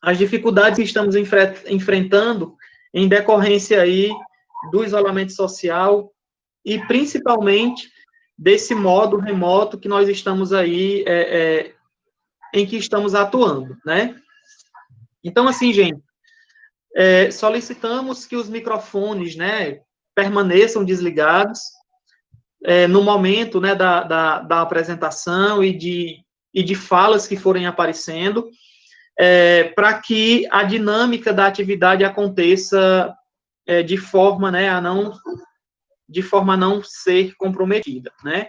as dificuldades que estamos enfrentando em decorrência aí do isolamento social e, principalmente, desse modo remoto que nós estamos aí, em que estamos atuando, né? Então, assim, gente, solicitamos que os microfones, né, permaneçam desligados no momento, né, da apresentação e de falas que forem aparecendo, para que a dinâmica da atividade aconteça de forma, né, a não ser comprometida, né?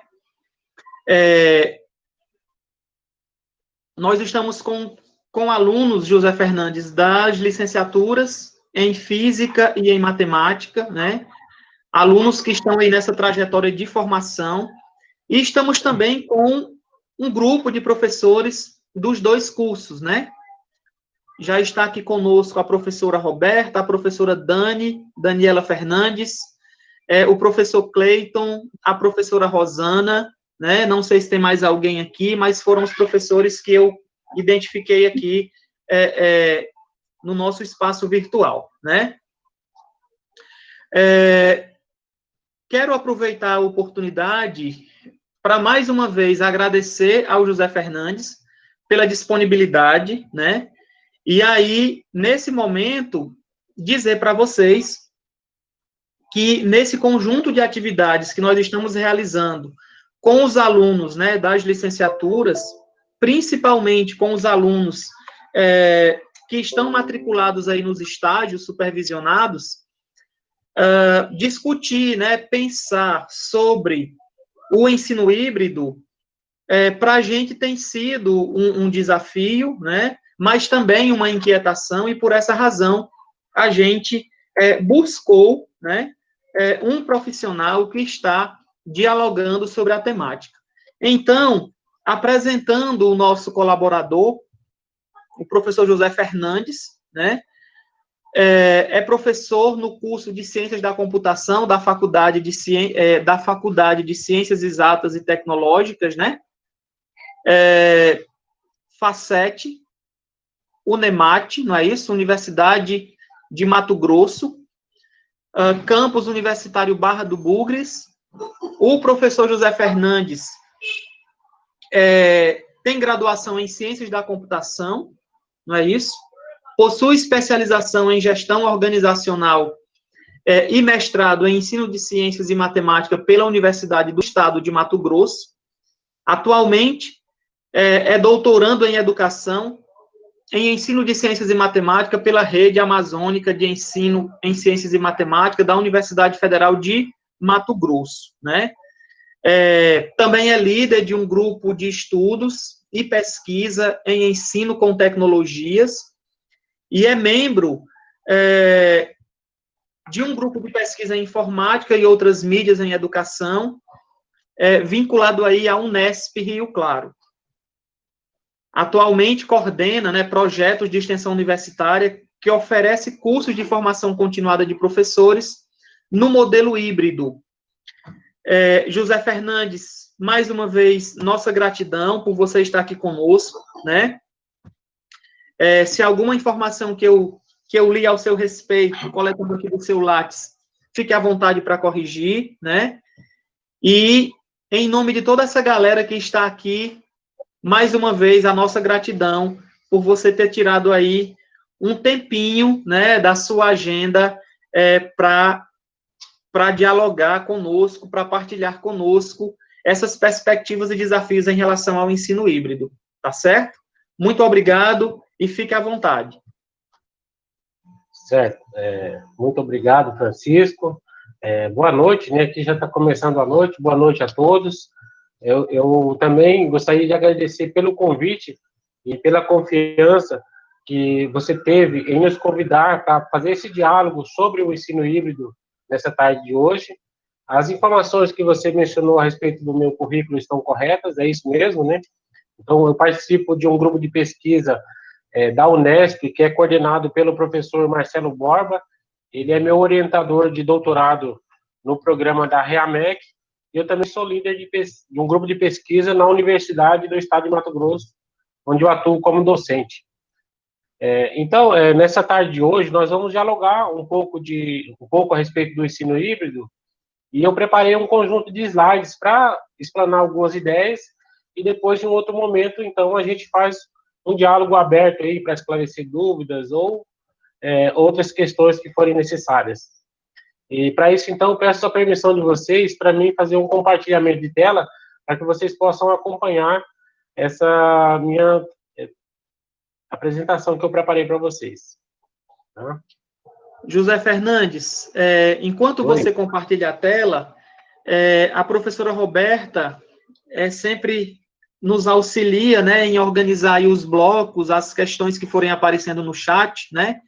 Nós estamos com alunos, José Fernandes, das licenciaturas em Física e em Matemática, né? Alunos que estão aí nessa trajetória de formação, e estamos também com um grupo de professores dos dois cursos, né? Já está aqui conosco a professora Roberta, a professora Daniela Fernandes, o professor Cleiton, a professora Rosana, né? Não sei se tem mais alguém aqui, mas foram os professores que eu identifiquei aqui no nosso espaço virtual, né? Quero aproveitar a oportunidade para, mais uma vez, agradecer ao José Fernandes pela disponibilidade, né? E aí, nesse momento, dizer para vocês que, nesse conjunto de atividades que nós estamos realizando com os alunos, né, das licenciaturas, principalmente com os alunos que estão matriculados aí nos estágios supervisionados, discutir, né, pensar sobre o ensino híbrido, para a gente tem sido um desafio, né, mas também uma inquietação, e por essa razão a gente buscou, né, um profissional que está dialogando sobre a temática. Então, apresentando o nosso colaborador, o professor José Fernandes, né, professor no curso de Ciências da Computação da Faculdade de Ciências Exatas e Tecnológicas, né, FACET, UNEMAT, não é isso? Universidade de Mato Grosso, campus universitário Barra do Bugres. O professor José Fernandes tem graduação em Ciências da Computação, não é isso? Possui especialização em Gestão Organizacional e mestrado em Ensino de Ciências e Matemática pela Universidade do Estado de Mato Grosso. Atualmente, é doutorando em Educação em Ensino de Ciências e Matemática pela Rede Amazônica de Ensino em Ciências e Matemática da Universidade Federal de Mato Grosso, né? Também é líder de um grupo de estudos e pesquisa em ensino com tecnologias e é membro de um grupo de pesquisa em informática e outras mídias em educação, vinculado aí à Unesp Rio Claro. Atualmente coordena, né, projetos de extensão universitária que oferece cursos de formação continuada de professores no modelo híbrido. José Fernandes, mais uma vez, nossa gratidão por você estar aqui conosco, né? Se alguma informação que eu li ao seu respeito, coletando aqui do seu Lattes, fique à vontade para corrigir, né? E, em nome de toda essa galera que está aqui, mais uma vez, a nossa gratidão por você ter tirado aí um tempinho, né, da sua agenda para dialogar conosco, para partilhar conosco essas perspectivas e desafios em relação ao ensino híbrido, tá certo? Muito obrigado e fique à vontade. Certo. Muito obrigado, Francisco. Boa noite, né? Aqui já está começando a noite. Boa noite a todos. Eu também gostaria de agradecer pelo convite e pela confiança que você teve em nos convidar para fazer esse diálogo sobre o ensino híbrido nessa tarde de hoje. As informações que você mencionou a respeito do meu currículo estão corretas, é isso mesmo, né? Então, eu participo de um grupo de pesquisa da Unesp, que é coordenado pelo professor Marcelo Borba. Ele é meu orientador de doutorado no programa da REAMEC, e eu também sou líder de um grupo de pesquisa na Universidade do Estado de Mato Grosso, onde eu atuo como docente. Então, nessa tarde de hoje, nós vamos dialogar um pouco a respeito do ensino híbrido, e eu preparei um conjunto de slides para explanar algumas ideias, e depois, em outro momento, então, a gente faz um diálogo aberto aí para esclarecer dúvidas ou outras questões que forem necessárias. E para isso, então, eu peço a permissão de vocês para mim fazer um compartilhamento de tela para que vocês possam acompanhar essa minha apresentação que eu preparei para vocês. Tá? José Fernandes, enquanto você compartilha a tela, a professora Roberta sempre nos auxilia, né, em organizar aí os blocos, as questões que forem aparecendo no chat, né?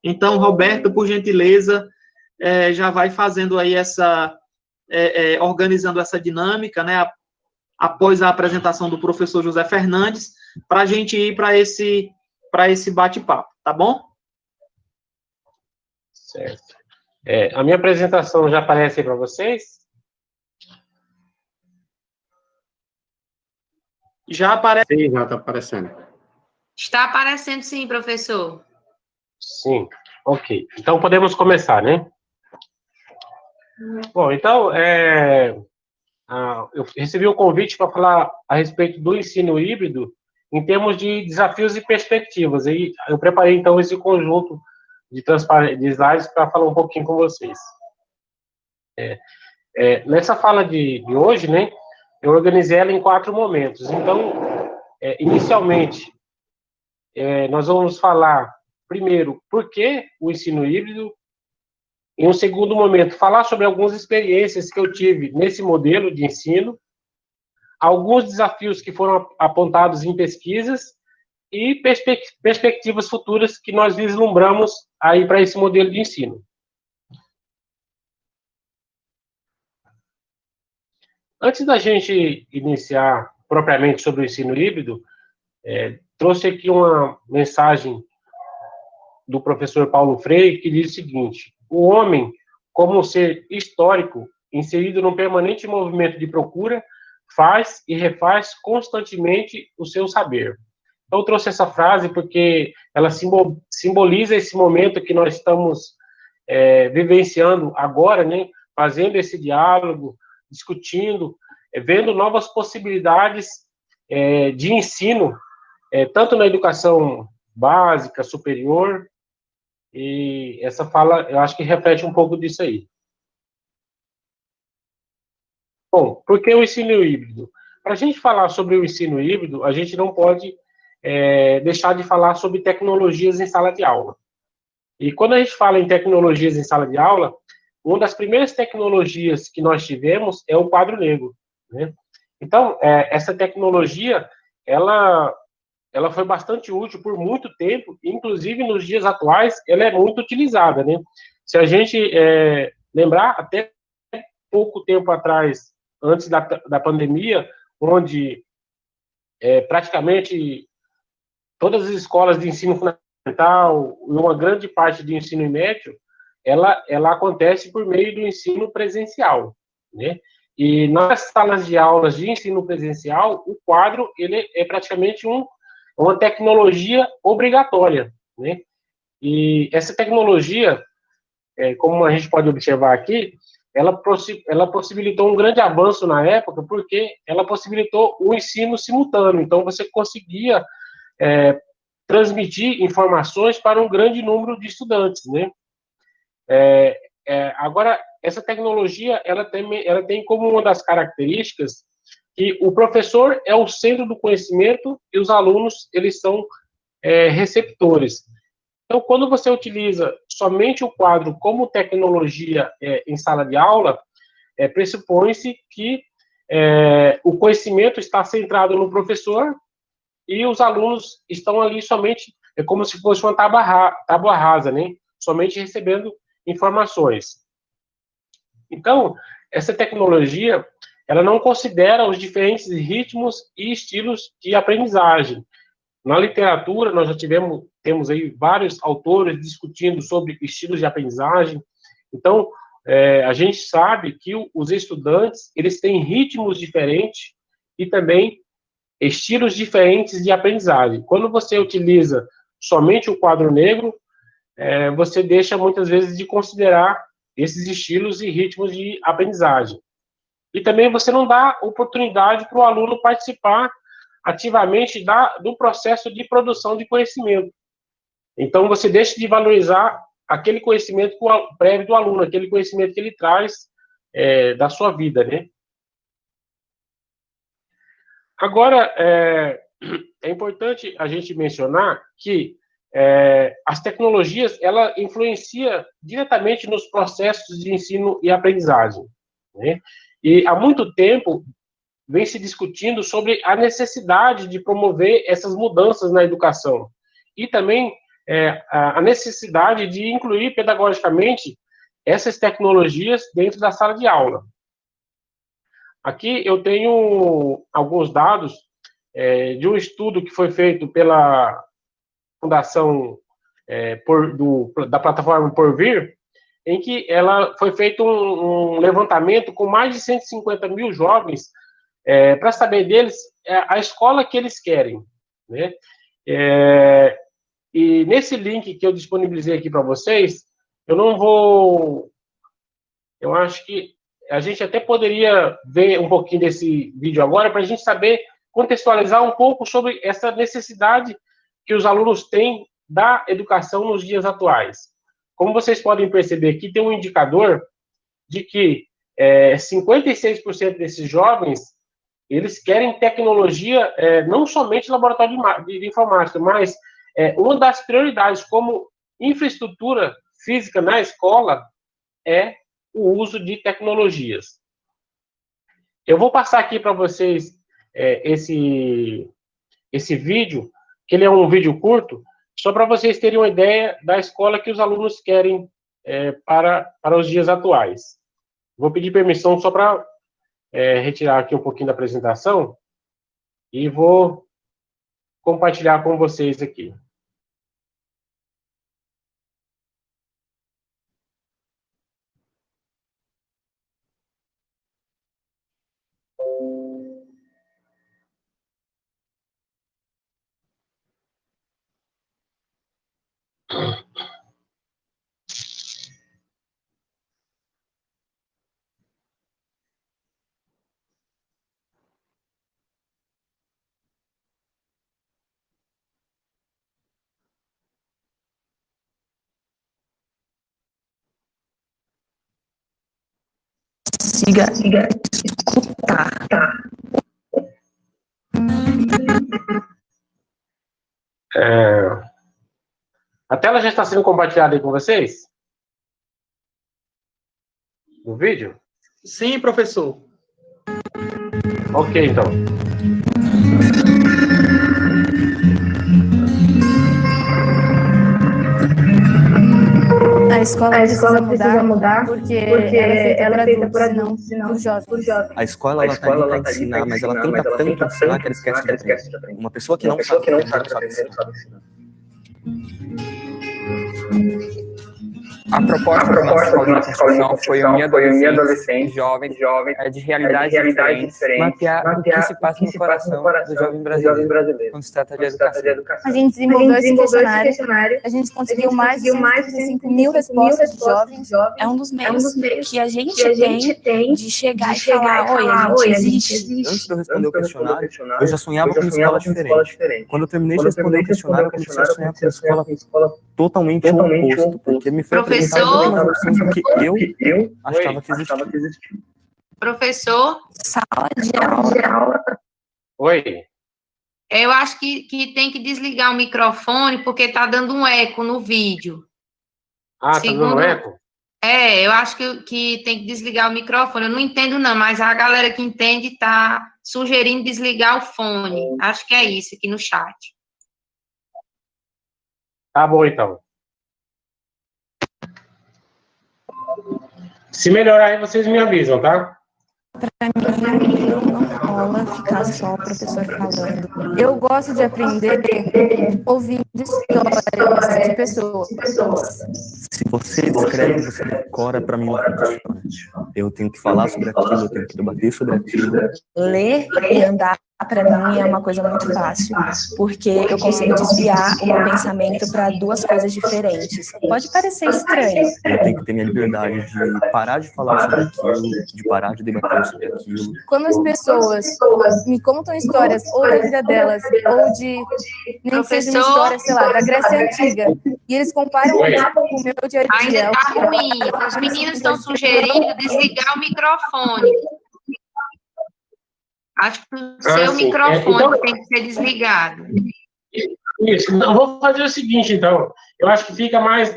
Então, Roberta, por gentileza, já vai fazendo aí organizando essa dinâmica, né, após a apresentação do professor José Fernandes, para a gente ir para esse bate-papo, tá bom? Certo. A minha apresentação já aparece aí para vocês? Já aparece. Sim, já está aparecendo. Está aparecendo, sim, professor. Sim, ok. Então, podemos começar, né? Bom, então, eu recebi o convite para falar a respeito do ensino híbrido em termos de desafios e perspectivas. E eu preparei, então, esse conjunto de slides para falar um pouquinho com vocês. Nessa fala de hoje, né, eu organizei ela em 4 momentos. Então, inicialmente, nós vamos falar, primeiro, por que o ensino híbrido. Em um segundo momento, falar sobre algumas experiências que eu tive nesse modelo de ensino, alguns desafios que foram apontados em pesquisas e perspectivas futuras que nós vislumbramos aí para esse modelo de ensino. Antes da gente iniciar propriamente sobre o ensino híbrido, trouxe aqui uma mensagem do professor Paulo Freire, que diz o seguinte: o homem, como um ser histórico, inserido num permanente movimento de procura, faz e refaz constantemente o seu saber. Então, eu trouxe essa frase porque ela simboliza esse momento que nós estamos vivenciando agora, né? Fazendo esse diálogo, discutindo, vendo novas possibilidades de ensino, tanto na educação básica, superior, e essa fala, eu acho que reflete um pouco disso aí. Bom, por que o ensino híbrido? Para a gente falar sobre o ensino híbrido, a gente não pode deixar de falar sobre tecnologias em sala de aula. E quando a gente fala em tecnologias em sala de aula, uma das primeiras tecnologias que nós tivemos é o quadro negro, né? Então, essa tecnologia, ela foi bastante útil por muito tempo, inclusive nos dias atuais, ela é muito utilizada, né? Se a gente lembrar, até pouco tempo atrás, antes da pandemia, onde praticamente todas as escolas de ensino fundamental e uma grande parte do ensino médio, ela acontece por meio do ensino presencial, né? E nas salas de aulas de ensino presencial, o quadro ele é praticamente uma tecnologia obrigatória, né? E essa tecnologia, como a gente pode observar aqui, ela possibilitou um grande avanço na época, porque ela possibilitou o ensino simultâneo. Então, você conseguia transmitir informações para um grande número de estudantes, né? Agora, essa tecnologia, ela tem como uma das características que o professor é o centro do conhecimento e os alunos, eles são receptores. Então, quando você utiliza somente o quadro como tecnologia em sala de aula, pressupõe-se que o conhecimento está centrado no professor e os alunos estão ali somente, como se fosse uma tábua rasa, né? Somente recebendo informações. Então, essa tecnologia, ela não considera os diferentes ritmos e estilos de aprendizagem. Na literatura, nós já temos aí vários autores discutindo sobre estilos de aprendizagem. Então, a gente sabe que os estudantes, eles têm ritmos diferentes e também estilos diferentes de aprendizagem. Quando você utiliza somente o quadro negro, você deixa muitas vezes de considerar esses estilos e ritmos de aprendizagem. E também você não dá oportunidade para o aluno participar ativamente do processo de produção de conhecimento. Então, você deixa de valorizar aquele conhecimento prévio do aluno, aquele conhecimento que ele traz da sua vida, né? Agora, é importante a gente mencionar que as tecnologias, ela influencia diretamente nos processos de ensino e aprendizagem, né? E há muito tempo vem se discutindo sobre a necessidade de promover essas mudanças na educação e também a necessidade de incluir pedagogicamente essas tecnologias dentro da sala de aula. Aqui eu tenho alguns dados de um estudo que foi feito pela Fundação da plataforma Porvir, em que foi feito um levantamento com mais de 150 mil jovens para saber deles a escola que eles querem, né? E nesse link que eu disponibilizei aqui para vocês, eu acho que a gente até poderia ver um pouquinho desse vídeo agora para a gente saber contextualizar um pouco sobre essa necessidade que os alunos têm da educação nos dias atuais. Como vocês podem perceber aqui, tem um indicador de que 56% desses jovens, eles querem tecnologia, não somente laboratório de informática, mas uma das prioridades como infraestrutura física na escola é o uso de tecnologias. Eu vou passar aqui para vocês esse vídeo, que ele é um vídeo curto, só para vocês terem uma ideia da escola que os alunos querem para os dias atuais. Vou pedir permissão só para retirar aqui um pouquinho da apresentação e vou compartilhar com vocês aqui. Siga escutar. A tela já está sendo compartilhada aí com vocês? No vídeo? Sim, professor. Ok, então. A escola precisa mudar porque ela é feita por adultos e não por jovens. A escola ela está ali para ensinar, mas ela tenta tanto ensinar que ela esquece de aprender. Uma pessoa que não sabe aprender, não sabe ensinar. A proposta da nossa escola de construção foi unir adolescentes, jovens, de realidades diferentes, mapear o que se passa no coração do jovem brasileiro quando se trata de educação. A gente desenvolveu esse questionário, a gente conseguiu mais de 135 mil respostas de jovens. É um dos meios que a gente tem de chegar e falar, oi, a gente existe. Antes de eu responder o questionário, eu já sonhava com uma escola diferente. Quando eu terminei de responder o questionário, eu comecei a sonhar com uma escola totalmente oposto, porque me foi apresentado mais opções do que eu achava que existia. Professor? Sala de aula. Oi. Eu acho que tem que desligar o microfone, porque está dando um eco no vídeo. Ah, está dando um eco? Eu acho que tem que desligar o microfone. Eu não entendo, não, mas a galera que entende está sugerindo desligar o fone. Acho que é isso aqui no chat. Tá bom, então. Se melhorar aí, vocês me avisam, tá? Para mim, não rola ficar só o professor falando. Eu gosto de aprender ouvindo histórias de pessoas. Se você escreve, você decora, para mim não funciona. Eu tenho que falar sobre aquilo, eu tenho que debater sobre aquilo. Ler e andar para mim é uma coisa muito fácil, porque eu consigo desviar o meu pensamento para duas coisas diferentes. Pode parecer estranho. Eu tenho que ter minha liberdade de parar de falar sobre aquilo, de parar de debater sobre aquilo. Quando as pessoas me contam histórias ou da vida delas, ou de nem que seja uma história, sei lá, da Grécia Antiga, e eles comparam isso com o meu dia a dia. Ainda está ruim. Os meninos estão sugerindo desligar o microfone. Acho que o seu microfone tem que ser desligado. Isso, eu vou fazer o seguinte, então. Eu acho que fica mais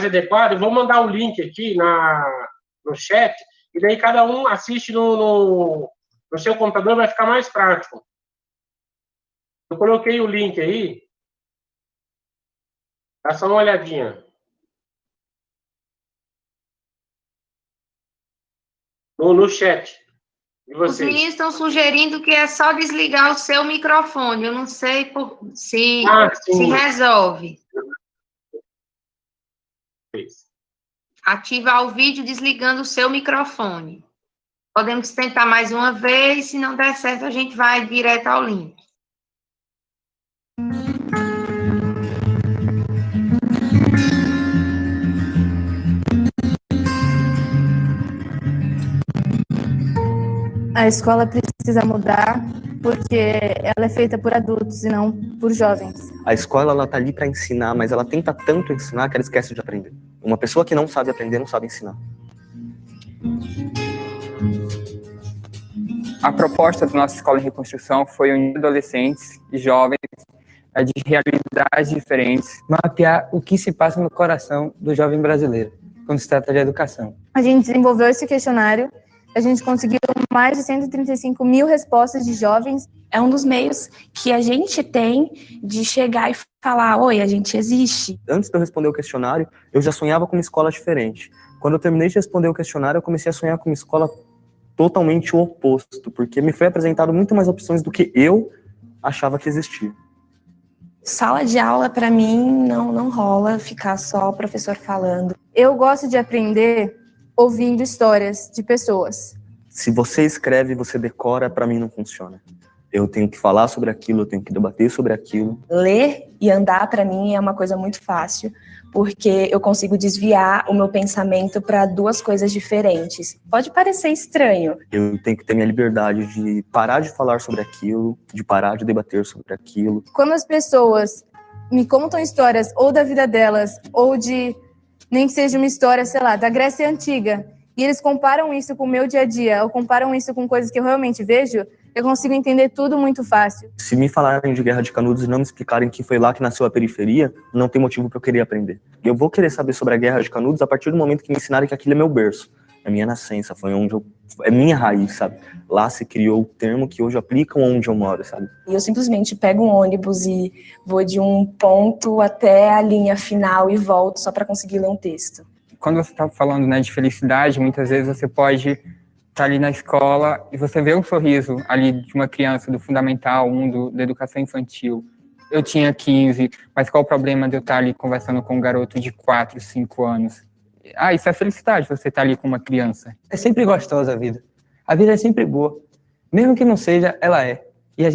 adequado. Eu vou mandar o link aqui no chat, e daí cada um assiste no seu computador, vai ficar mais prático. Eu coloquei o link aí. Dá só uma olhadinha. No chat. Os meninos estão sugerindo que é só desligar o seu microfone. Eu não sei se resolve. Ativar o vídeo desligando o seu microfone. Podemos tentar mais uma vez. Se não der certo, a gente vai direto ao link. A escola precisa mudar porque ela é feita por adultos e não por jovens. A escola, ela tá ali para ensinar, mas ela tenta tanto ensinar que ela esquece de aprender. Uma pessoa que não sabe aprender, não sabe ensinar. A proposta da nossa escola em reconstrução foi unir adolescentes e jovens de realidades diferentes, mapear o que se passa no coração do jovem brasileiro, quando se trata de educação. A gente desenvolveu esse questionário, a gente conseguiu mais de 135 mil respostas de jovens. É um dos meios que a gente tem de chegar e falar, oi, a gente existe. Antes de eu responder o questionário, eu já sonhava com uma escola diferente. Quando eu terminei de responder o questionário, eu comecei a sonhar com uma escola totalmente o oposto, porque me foi apresentado muito mais opções do que eu achava que existia. Sala de aula, para mim, não rola ficar só o professor falando. Eu gosto de aprender ouvindo histórias de pessoas. Se você escreve, você decora, para mim não funciona. Eu tenho que falar sobre aquilo, eu tenho que debater sobre aquilo. Ler e andar, para mim, é uma coisa muito fácil, porque eu consigo desviar o meu pensamento para duas coisas diferentes. Pode parecer estranho. Eu tenho que ter minha liberdade de parar de falar sobre aquilo, de parar de debater sobre aquilo. Quando as pessoas me contam histórias ou da vida delas, ou de nem que seja uma história, sei lá, da Grécia Antiga, e eles comparam isso com o meu dia a dia, ou comparam isso com coisas que eu realmente vejo, eu consigo entender tudo muito fácil. Se me falarem de Guerra de Canudos e não me explicarem que foi lá que nasceu a periferia, não tem motivo para eu querer aprender. Eu vou querer saber sobre a Guerra de Canudos a partir do momento que me ensinarem que aquilo é meu berço, é minha nascença, foi onde é minha raiz, sabe? Lá se criou o termo que hoje aplicam onde eu moro, sabe? E eu simplesmente pego um ônibus e vou de um ponto até a linha final e volto só para conseguir ler um texto. Quando você está falando, né, de felicidade, muitas vezes você pode estar ali na escola e você vê um sorriso ali de uma criança do Fundamental 1, da educação infantil. Eu tinha 15, mas qual o problema de eu estar ali conversando com um garoto de 4, 5 anos? Isso é felicidade, você estar ali com uma criança. É sempre gostosa a vida. A vida é sempre boa. Mesmo que não seja, ela é. E a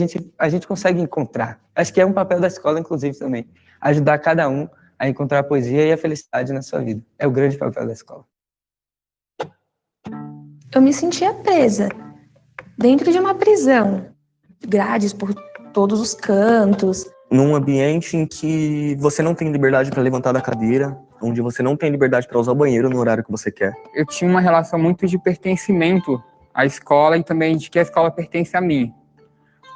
gente consegue encontrar. Acho que é um papel da escola, inclusive, também. Ajudar cada um a encontrar a poesia e a felicidade na sua vida. É o grande papel da escola. Eu me sentia presa, dentro de uma prisão. Grades por todos os cantos. Num ambiente em que você não tem liberdade para levantar da cadeira, onde você não tem liberdade para usar o banheiro no horário que você quer. Eu tinha uma relação muito de pertencimento à escola e também de que a escola pertence a mim.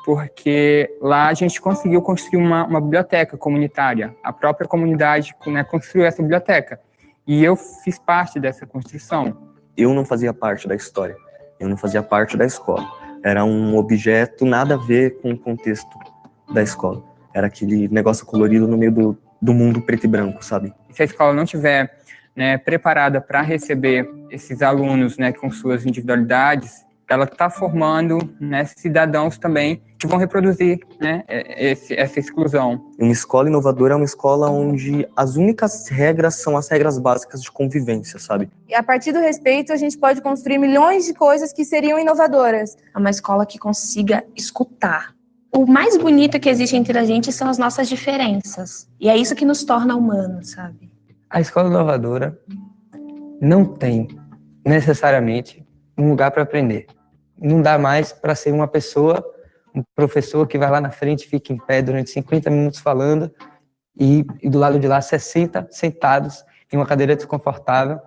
Porque lá a gente conseguiu construir uma biblioteca comunitária. A própria comunidade, né, construiu essa biblioteca. E eu fiz parte dessa construção. Eu não fazia parte da história. Eu não fazia parte da escola. Era um objeto nada a ver com o contexto da escola. Era aquele negócio colorido no meio do mundo preto e branco, sabe? Se a escola não tiver, né, preparada para receber esses alunos, né, com suas individualidades, ela está formando, né, cidadãos também que vão reproduzir, né, essa exclusão. Uma escola inovadora é uma escola onde as únicas regras são as regras básicas de convivência, sabe? E a partir do respeito, a gente pode construir milhões de coisas que seriam inovadoras. É uma escola que consiga escutar. O mais bonito que existe entre a gente são as nossas diferenças. E é isso que nos torna humanos, sabe? A escola inovadora não tem necessariamente um lugar para aprender. Não dá mais para ser uma pessoa, um professor que vai lá na frente, fica em pé durante 50 minutos falando e do lado de lá 60 sentados em uma cadeira desconfortável,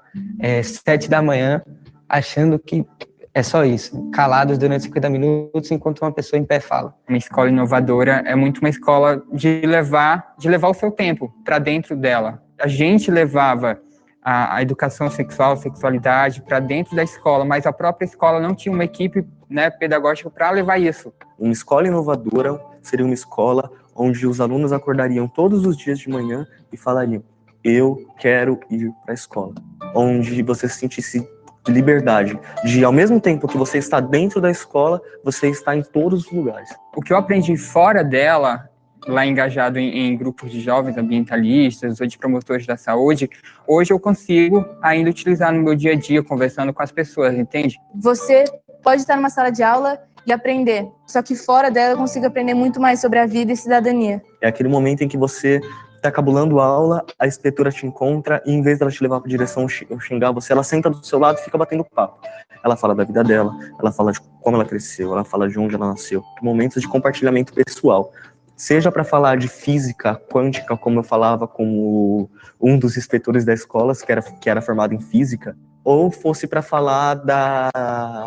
7 da manhã, achando que é só isso, calados durante 50 minutos enquanto uma pessoa em pé fala. Uma escola inovadora é muito uma escola de levar o seu tempo para dentro dela. A gente levava a educação sexual, sexualidade para dentro da escola, mas a própria escola não tinha uma equipe, né, pedagógica para levar isso. Uma escola inovadora seria uma escola onde os alunos acordariam todos os dias de manhã e falariam: eu quero ir para a escola. Onde você se sentisse liberdade de, ao mesmo tempo que você está dentro da escola, você está em todos os lugares. O que eu aprendi fora dela, lá engajado em grupos de jovens ambientalistas ou de promotores da saúde, hoje eu consigo ainda utilizar no meu dia a dia, conversando com as pessoas, entende? Você pode estar numa sala de aula e aprender, só que fora dela eu consigo aprender muito mais sobre a vida e cidadania. É aquele momento em que você está cabulando a aula, a inspetora te encontra e em vez dela te levar para direção ou xingar você, ela senta do seu lado e fica batendo papo. Ela fala da vida dela, ela fala de como ela cresceu, ela fala de onde ela nasceu. Momentos de compartilhamento pessoal. Seja para falar de física quântica, como eu falava com um dos inspetores da escola, que era formado em física, ou fosse para falar da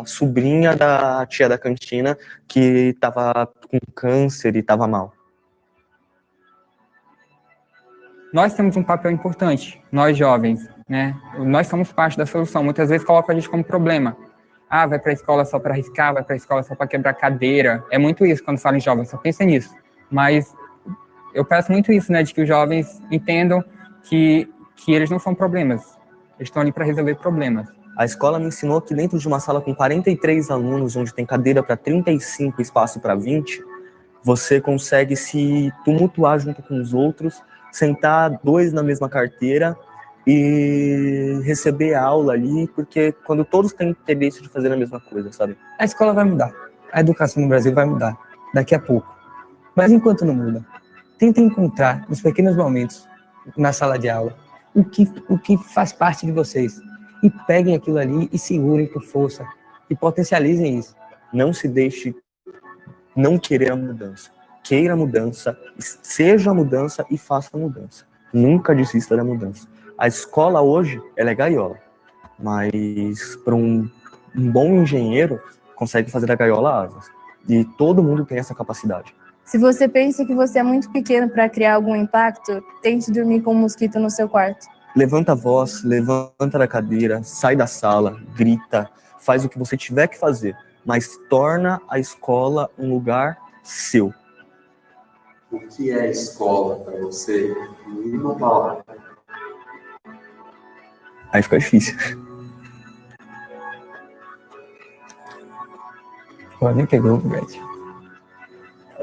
sobrinha da tia da cantina que estava com câncer e estava mal. Nós temos um papel importante, nós jovens, né? Nós somos parte da solução. Muitas vezes colocam a gente como problema. Ah, vai para a escola só para arriscar, vai para a escola só para quebrar cadeira. É muito isso quando falam em jovens, só pensa nisso. Mas eu peço muito isso, né, de que os jovens entendam que eles não são problemas. Eles estão ali para resolver problemas. A escola me ensinou que dentro de uma sala com 43 alunos, onde tem cadeira para 35 e espaço para 20, você consegue se tumultuar junto com os outros, sentar 2 na mesma carteira e receber aula ali, porque quando todos têm interesse de fazer a mesma coisa, sabe? A escola vai mudar, a educação no Brasil vai mudar, daqui a pouco. Mas enquanto não muda, tenta encontrar nos pequenos momentos na sala de aula o que faz parte de vocês e peguem aquilo ali e segurem com força e potencializem isso. Não se deixe não querer a mudança. Queira a mudança, seja a mudança e faça a mudança. Nunca desista da mudança. A escola hoje, ela é gaiola, mas para um bom engenheiro consegue fazer a gaiola asas. E todo mundo tem essa capacidade. Se você pensa que você é muito pequeno para criar algum impacto, tente dormir com um mosquito no seu quarto. Levanta a voz, levanta da cadeira, sai da sala, grita, faz o que você tiver que fazer, mas torna a escola um lugar seu. O que é escola para você? Em uma palavra. Aí fica difícil. Nem pegou, Beth.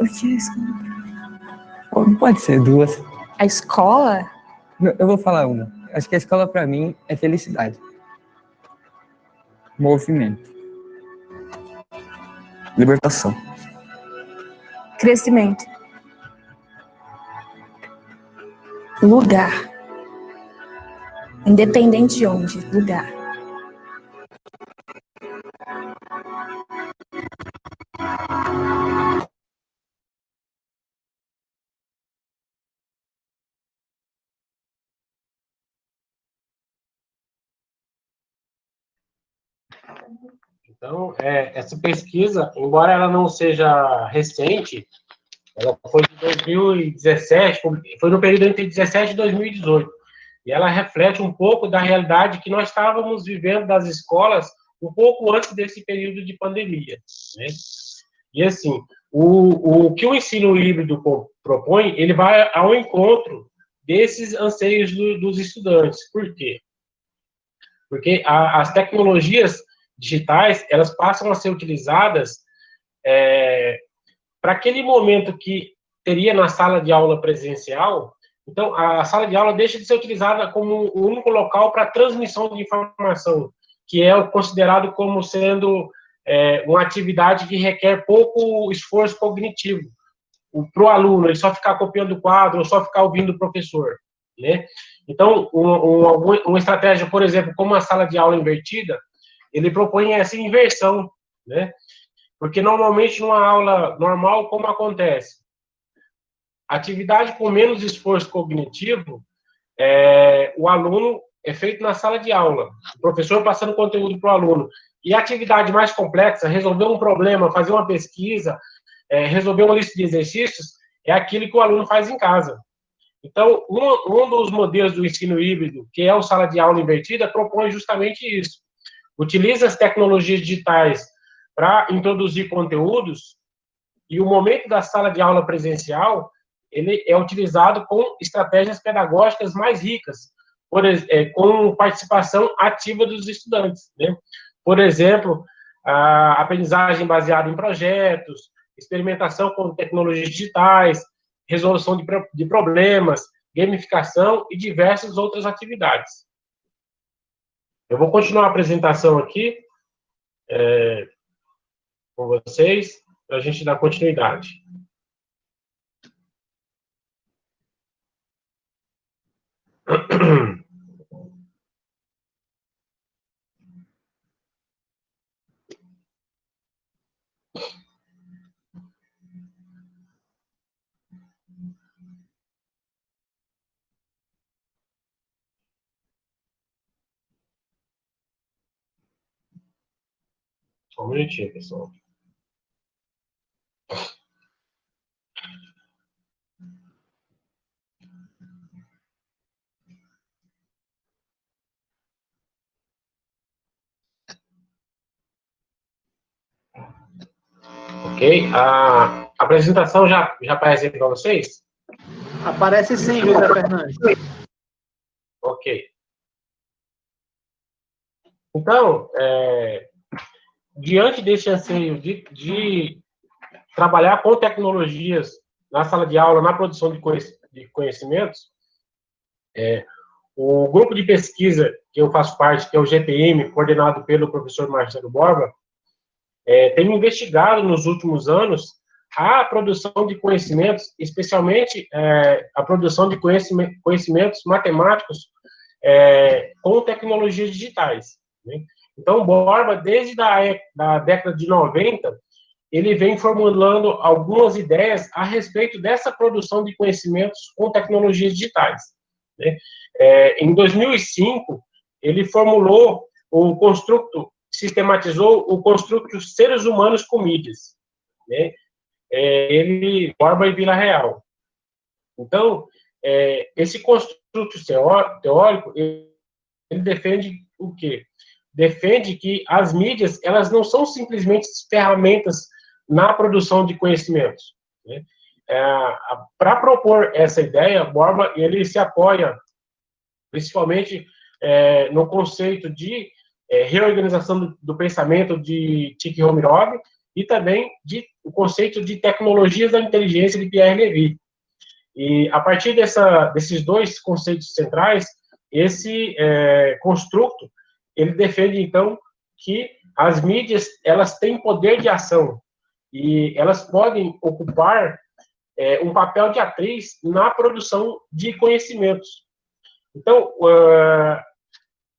O que é escola? Pode ser 2. A escola? Eu vou falar uma. Acho que a escola, para mim, é felicidade. Movimento. Libertação. Crescimento. Lugar. Independente de onde, lugar. Então, essa pesquisa, embora ela não seja recente, ela foi de 2017, foi no período entre 2017 e 2018, e ela reflete um pouco da realidade que nós estávamos vivendo das escolas um pouco antes desse período de pandemia, né? E assim, o que o ensino híbrido propõe, ele vai ao encontro desses anseios dos estudantes. Por quê? Porque as tecnologias digitais, elas passam a ser utilizadas para aquele momento que teria na sala de aula presencial. Então, a sala de aula deixa de ser utilizada como o único local para transmissão de informação, que é considerado como sendo uma atividade que requer pouco esforço cognitivo para o aluno, ele só ficar copiando o quadro ou só ficar ouvindo o professor, né? Então, uma estratégia, por exemplo, como a sala de aula invertida, ele propõe essa inversão, né? Porque normalmente numa aula normal, como acontece? Atividade com menos esforço cognitivo, o aluno é feito na sala de aula, o professor passando conteúdo para o aluno. E a atividade mais complexa, resolver um problema, fazer uma pesquisa, resolver uma lista de exercícios, é aquilo que o aluno faz em casa. Então, um dos modelos do ensino híbrido, que é o sala de aula invertida, propõe justamente isso. Utiliza as tecnologias digitais para introduzir conteúdos, e o momento da sala de aula presencial, ele é utilizado com estratégias pedagógicas mais ricas, com participação ativa dos estudantes, né? Por exemplo, a aprendizagem baseada em projetos, experimentação com tecnologias digitais, resolução de problemas, gamificação e diversas outras atividades. Eu vou continuar a apresentação aqui com vocês, para a gente dar continuidade. Só um minutinho, pessoal. Ok? A apresentação já aparece aqui para vocês? Aparece sim, José Fernandes. Ok. Então, diante desse anseio de trabalhar com tecnologias na sala de aula, na produção de conhecimentos, o grupo de pesquisa que eu faço parte, que é o GPM, coordenado pelo professor Marcelo Borba, tem investigado nos últimos anos a produção de conhecimentos, especialmente a produção de conhecimentos matemáticos com tecnologias digitais, né? Então, Borba, desde a década de 90, ele vem formulando algumas ideias a respeito dessa produção de conhecimentos com tecnologias digitais, né? Em 2005, ele formulou o construto, sistematizou o construto Seres Humanos com Mídias, né? Borba e Vila Real. Então, esse construto teórico, ele defende o quê? Defende que as mídias, elas não são simplesmente ferramentas na produção de conhecimentos, né? Para propor essa ideia, Borba, ele se apoia principalmente no conceito de reorganização do pensamento de Csikszentmihalyi e também o conceito de tecnologias da inteligência de Pierre Levy. E a partir desses dois conceitos centrais, esse construto, ele defende, então, que as mídias, elas têm poder de ação e elas podem ocupar um papel de atriz na produção de conhecimentos. Então,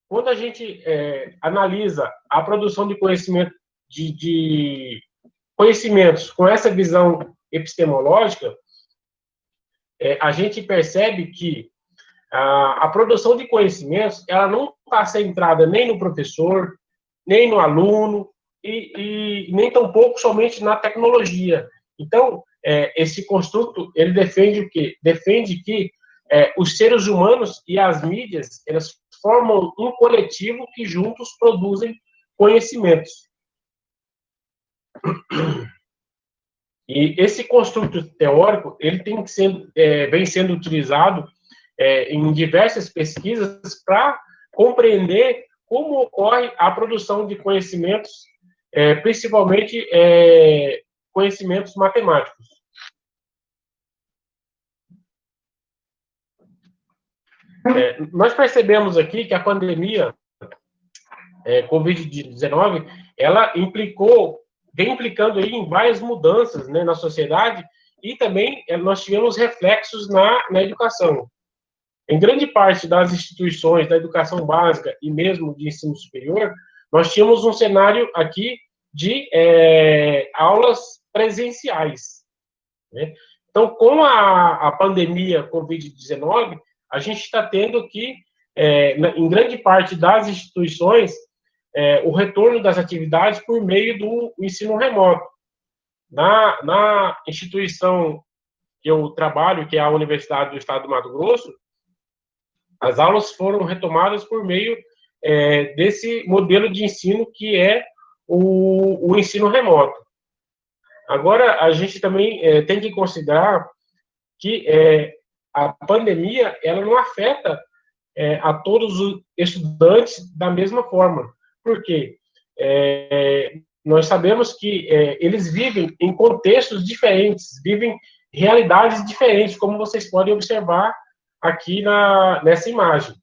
quando a gente analisa a produção de conhecimento, de conhecimentos com essa visão epistemológica, a gente percebe que a produção de conhecimentos, ela não está centrada nem no professor, nem no aluno, e nem tampouco somente na tecnologia. Então, esse construto, ele defende o quê? Defende que os seres humanos e as mídias, elas formam um coletivo que juntos produzem conhecimentos. E esse construto teórico, ele vem sendo utilizado em diversas pesquisas para compreender como ocorre a produção de conhecimentos, principalmente conhecimentos matemáticos. Nós percebemos aqui que a pandemia Covid-19, ela vem implicando aí em várias mudanças, né, na sociedade, e também nós tivemos reflexos na educação. Em grande parte das instituições da educação básica e mesmo de ensino superior, nós tínhamos um cenário aqui de aulas presenciais, né? Então, com a pandemia Covid-19, a gente está tendo aqui, em grande parte das instituições, o retorno das atividades por meio do ensino remoto. Na instituição que eu trabalho, que é a Universidade do Estado do Mato Grosso, as aulas foram retomadas por meio desse modelo de ensino que é o ensino remoto. Agora, a gente também tem que considerar que a pandemia ela não afeta a todos os estudantes da mesma forma. Por quê? Nós sabemos que eles vivem em contextos diferentes, vivem realidades diferentes, como vocês podem observar aqui nessa imagem.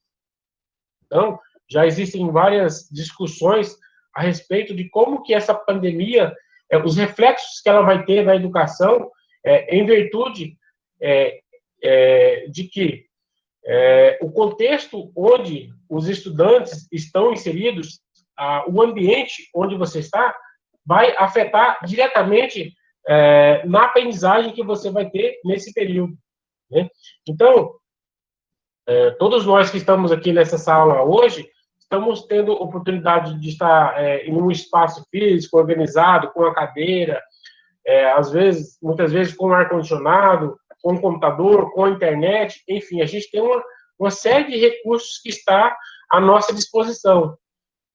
Então, já existem várias discussões a respeito de como que essa pandemia, os reflexos que ela vai ter na educação, em virtude de que o contexto onde os estudantes estão inseridos, o ambiente onde você está, vai afetar diretamente na aprendizagem que você vai ter nesse período, né? Então, todos nós que estamos aqui nessa sala hoje, estamos tendo oportunidade de estar em um espaço físico, organizado, com a cadeira, muitas vezes com ar-condicionado, com computador, com internet, enfim, a gente tem uma série de recursos que está à nossa disposição.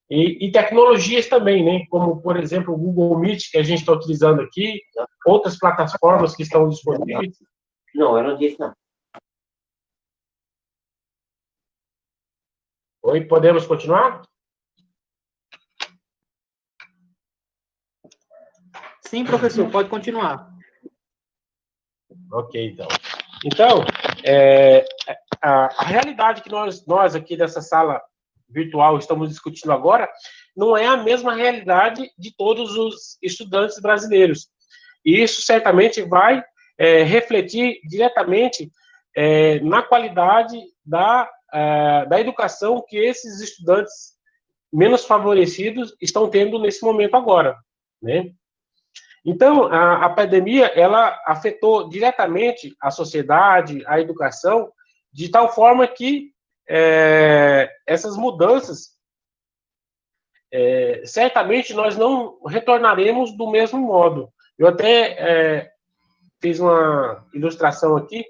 E tecnologias também, né? Como, por exemplo, o Google Meet, que a gente está utilizando aqui, outras plataformas que estão disponíveis. Não, eu não disse não. Oi, podemos continuar? Sim, professor, pode continuar. Ok, então. Então, a realidade que nós aqui dessa sala virtual estamos discutindo agora não é a mesma realidade de todos os estudantes brasileiros. E isso certamente vai refletir diretamente na qualidade da educação que esses estudantes menos favorecidos estão tendo nesse momento agora, né? Então, a pandemia, ela afetou diretamente a sociedade, a educação, de tal forma que essas mudanças, certamente nós não retornaremos do mesmo modo. Eu até fiz uma ilustração aqui.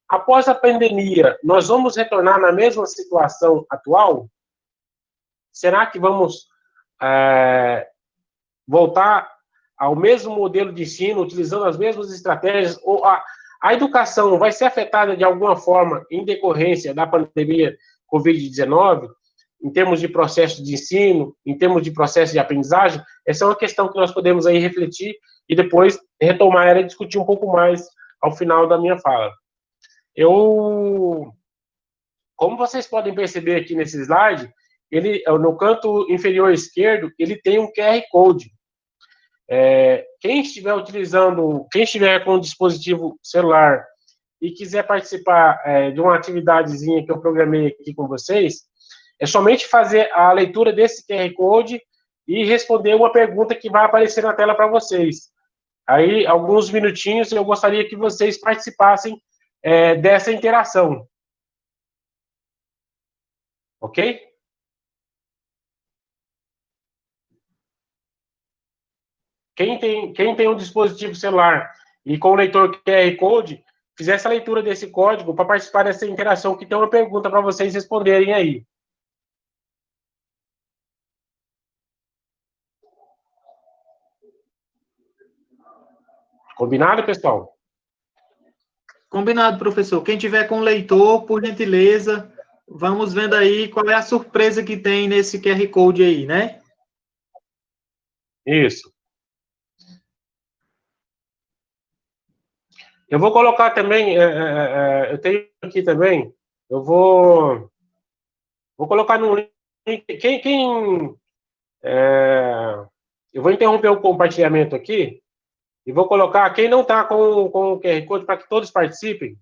Após a pandemia, nós vamos retornar na mesma situação atual? Será que vamos voltar ao mesmo modelo de ensino, utilizando as mesmas estratégias? Ou a educação vai ser afetada de alguma forma em decorrência da pandemia Covid-19, em termos de processo de ensino, em termos de processo de aprendizagem? Essa é uma questão que nós podemos aí refletir e depois retomar ela e discutir um pouco mais ao final da minha fala. Como vocês podem perceber aqui nesse slide, no canto inferior esquerdo, ele tem um QR Code. Quem estiver com um dispositivo celular e quiser participar de uma atividadezinha que eu programei aqui com vocês, é somente fazer a leitura desse QR Code e responder uma pergunta que vai aparecer na tela para vocês. Aí, alguns minutinhos, eu gostaria que vocês participassem dessa interação. Ok? Quem tem um dispositivo celular e com o leitor QR Code, fizer essa leitura desse código para participar dessa interação, que tem uma pergunta para vocês responderem aí. Combinado, pessoal? Combinado, professor. Quem tiver com o leitor, por gentileza, Vamos vendo aí qual é a surpresa que tem nesse QR Code aí, né? Isso. Eu vou colocar também, eu tenho aqui também, eu vou colocar no link, eu vou interromper o compartilhamento aqui e vou colocar, quem não está com o QR Code, para que todos participem,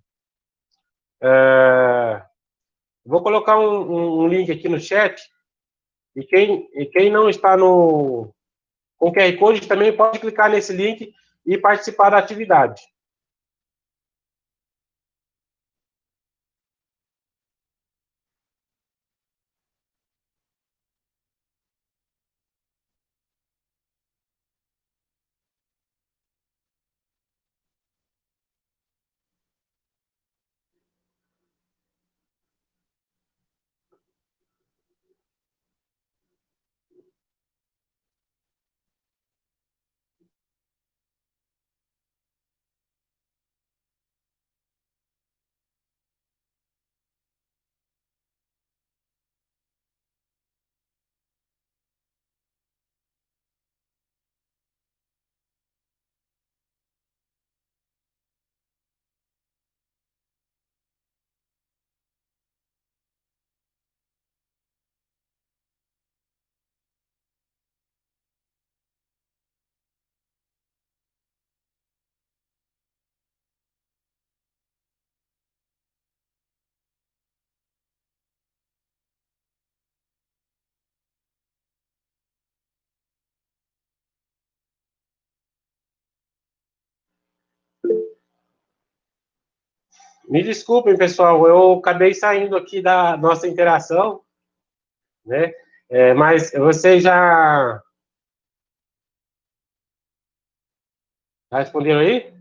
vou colocar um link aqui no chat, e quem não está com o QR Code também pode clicar nesse link e participar da atividade. Me desculpem, pessoal, eu acabei saindo aqui da nossa interação, né? Mas vocês já responderam aí?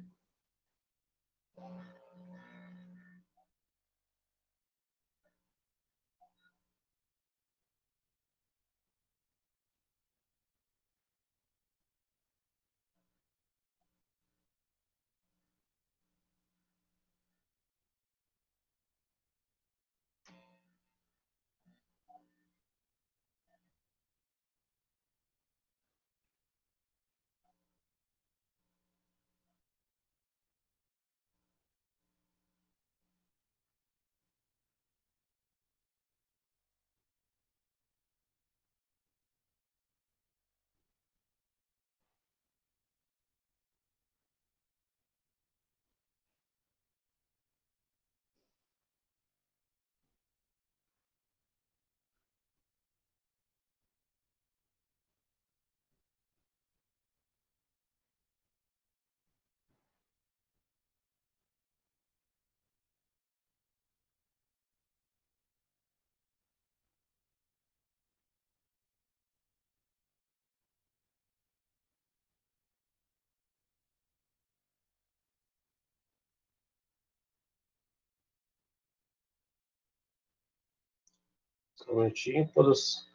Só um minutinho, todos.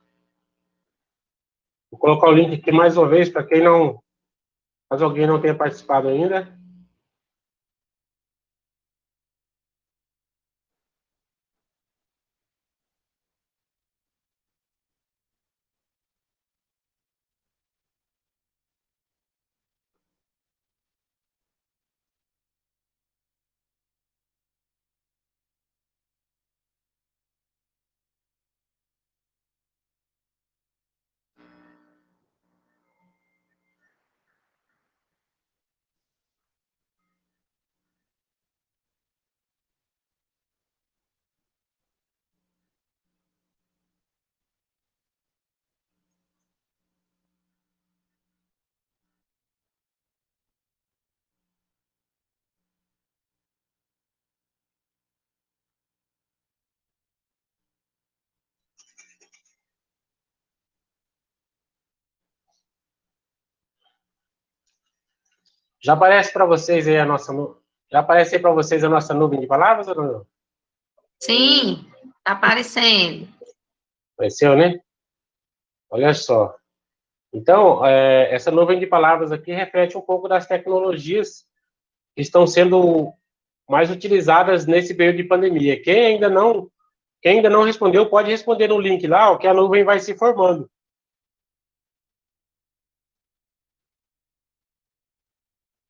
Vou colocar o link aqui mais uma vez, para quem não, caso alguém não tenha participado ainda. Já aparece para vocês aí já aparece aí para vocês a nossa nuvem de palavras ou não? Sim, está aparecendo. Apareceu, né? Olha só. Então, essa nuvem de palavras aqui reflete um pouco das tecnologias que estão sendo mais utilizadas nesse período de pandemia. Quem ainda não Quem ainda não respondeu, pode responder no link lá, que a nuvem vai se formando.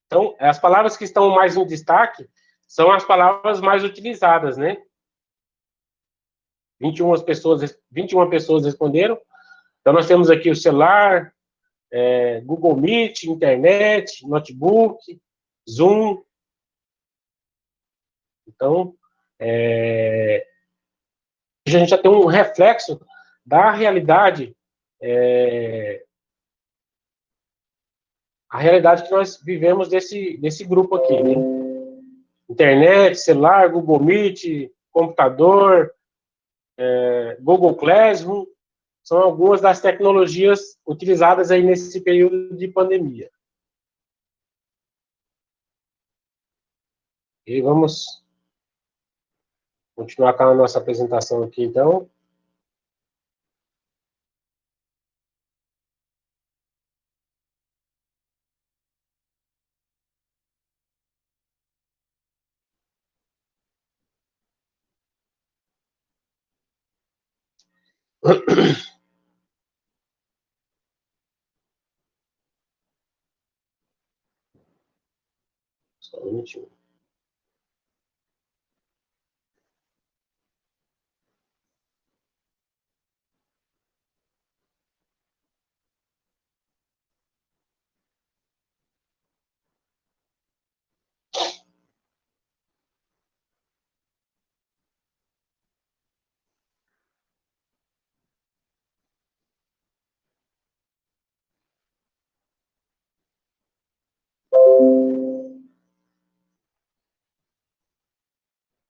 Então, as palavras que estão mais em destaque são as palavras mais utilizadas, né? 21 pessoas responderam. Então, nós temos aqui o celular, Google Meet, internet, notebook, Zoom. Então, a gente já tem um reflexo da realidade, a realidade que nós vivemos desse grupo aqui, né? Internet, celular, Google Meet, computador, Google Classroom, são algumas das tecnologias utilizadas aí nesse período de pandemia. E vamos continuar com a nossa apresentação aqui, então. Só um minutinho.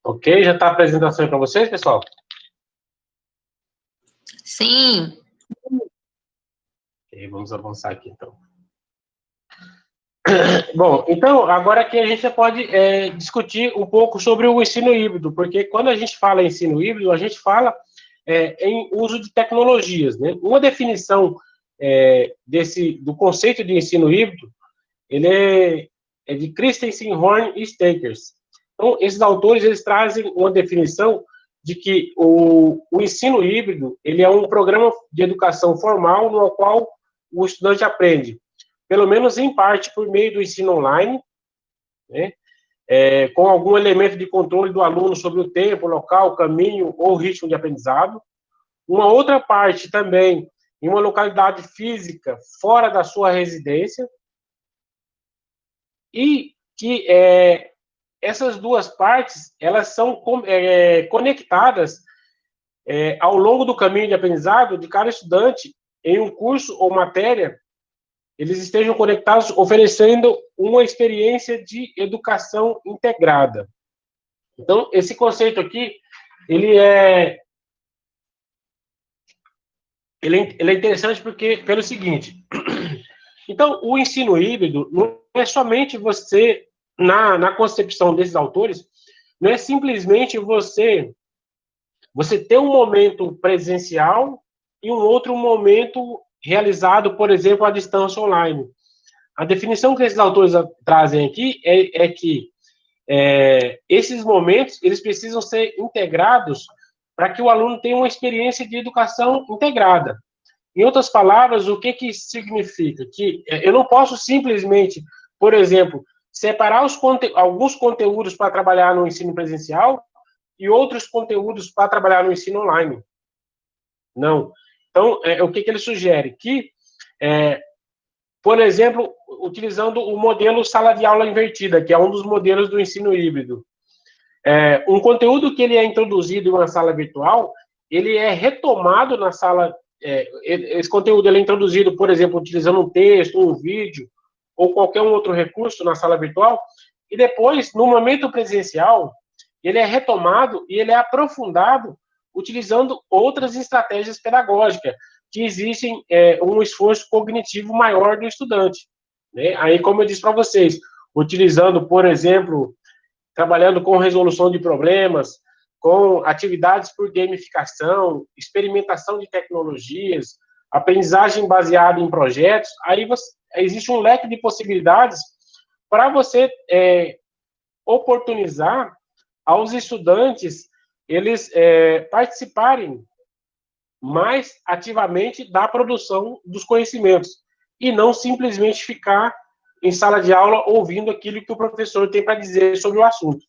Ok, já está a apresentação para vocês, pessoal? Sim. Ok, vamos avançar aqui, então. Bom, então, agora aqui a gente já pode discutir um pouco sobre o ensino híbrido, porque quando a gente fala em ensino híbrido, a gente fala em uso de tecnologias, né? Uma definição do conceito de ensino híbrido, ele é de Christensen, Horn e Stakers. Então, esses autores, eles trazem uma definição de que o ensino híbrido, ele é um programa de educação formal no qual o estudante aprende, pelo menos em parte, por meio do ensino online, né, com algum elemento de controle do aluno sobre o tempo, local, caminho ou ritmo de aprendizado. Uma outra parte também em uma localidade física fora da sua residência, e que essas duas partes, elas são conectadas ao longo do caminho de aprendizado de cada estudante em um curso ou matéria, eles estejam conectados, oferecendo uma experiência de educação integrada. Então, esse conceito aqui, ele é interessante pelo seguinte. Então, o ensino híbrido não é somente você, na concepção desses autores, não é simplesmente você ter um momento presencial e um outro momento realizado, por exemplo, à distância online. A definição que esses autores trazem aqui é que esses momentos, eles precisam ser integrados para que o aluno tenha uma experiência de educação integrada. Em outras palavras, o que isso significa? Que eu não posso simplesmente, por exemplo, separar alguns conteúdos para trabalhar no ensino presencial e outros conteúdos para trabalhar no ensino online. Não. Então, o que ele sugere? Que, por exemplo, utilizando o modelo sala de aula invertida, que é um dos modelos do ensino híbrido, um conteúdo que ele é introduzido em uma sala virtual, ele é retomado na sala. Esse conteúdo ele é introduzido, por exemplo, utilizando um texto, um vídeo, ou qualquer outro recurso na sala virtual, e depois, no momento presencial, ele é retomado e ele é aprofundado utilizando outras estratégias pedagógicas, que existem um esforço cognitivo maior do estudante, né? Aí, como eu disse para vocês, utilizando, por exemplo, trabalhando com resolução de problemas, com atividades por gamificação, experimentação de tecnologias, aprendizagem baseada em projetos, aí existe um leque de possibilidades para você oportunizar aos estudantes eles participarem mais ativamente da produção dos conhecimentos e não simplesmente ficar em sala de aula ouvindo aquilo que o professor tem para dizer sobre o assunto.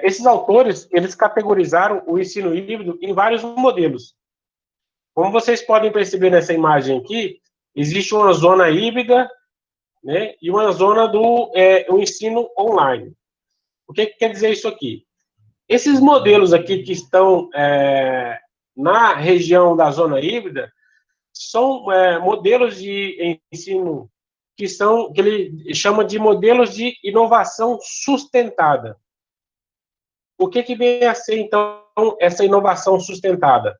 Esses autores, eles categorizaram o ensino híbrido em vários modelos. Como vocês podem perceber nessa imagem aqui, existe uma zona híbrida, né, e uma zona do o ensino online. O que quer dizer isso aqui? Esses modelos aqui que estão na região da zona híbrida são modelos de ensino que ele chama de modelos de inovação sustentada. O que vem a ser, então, essa inovação sustentada?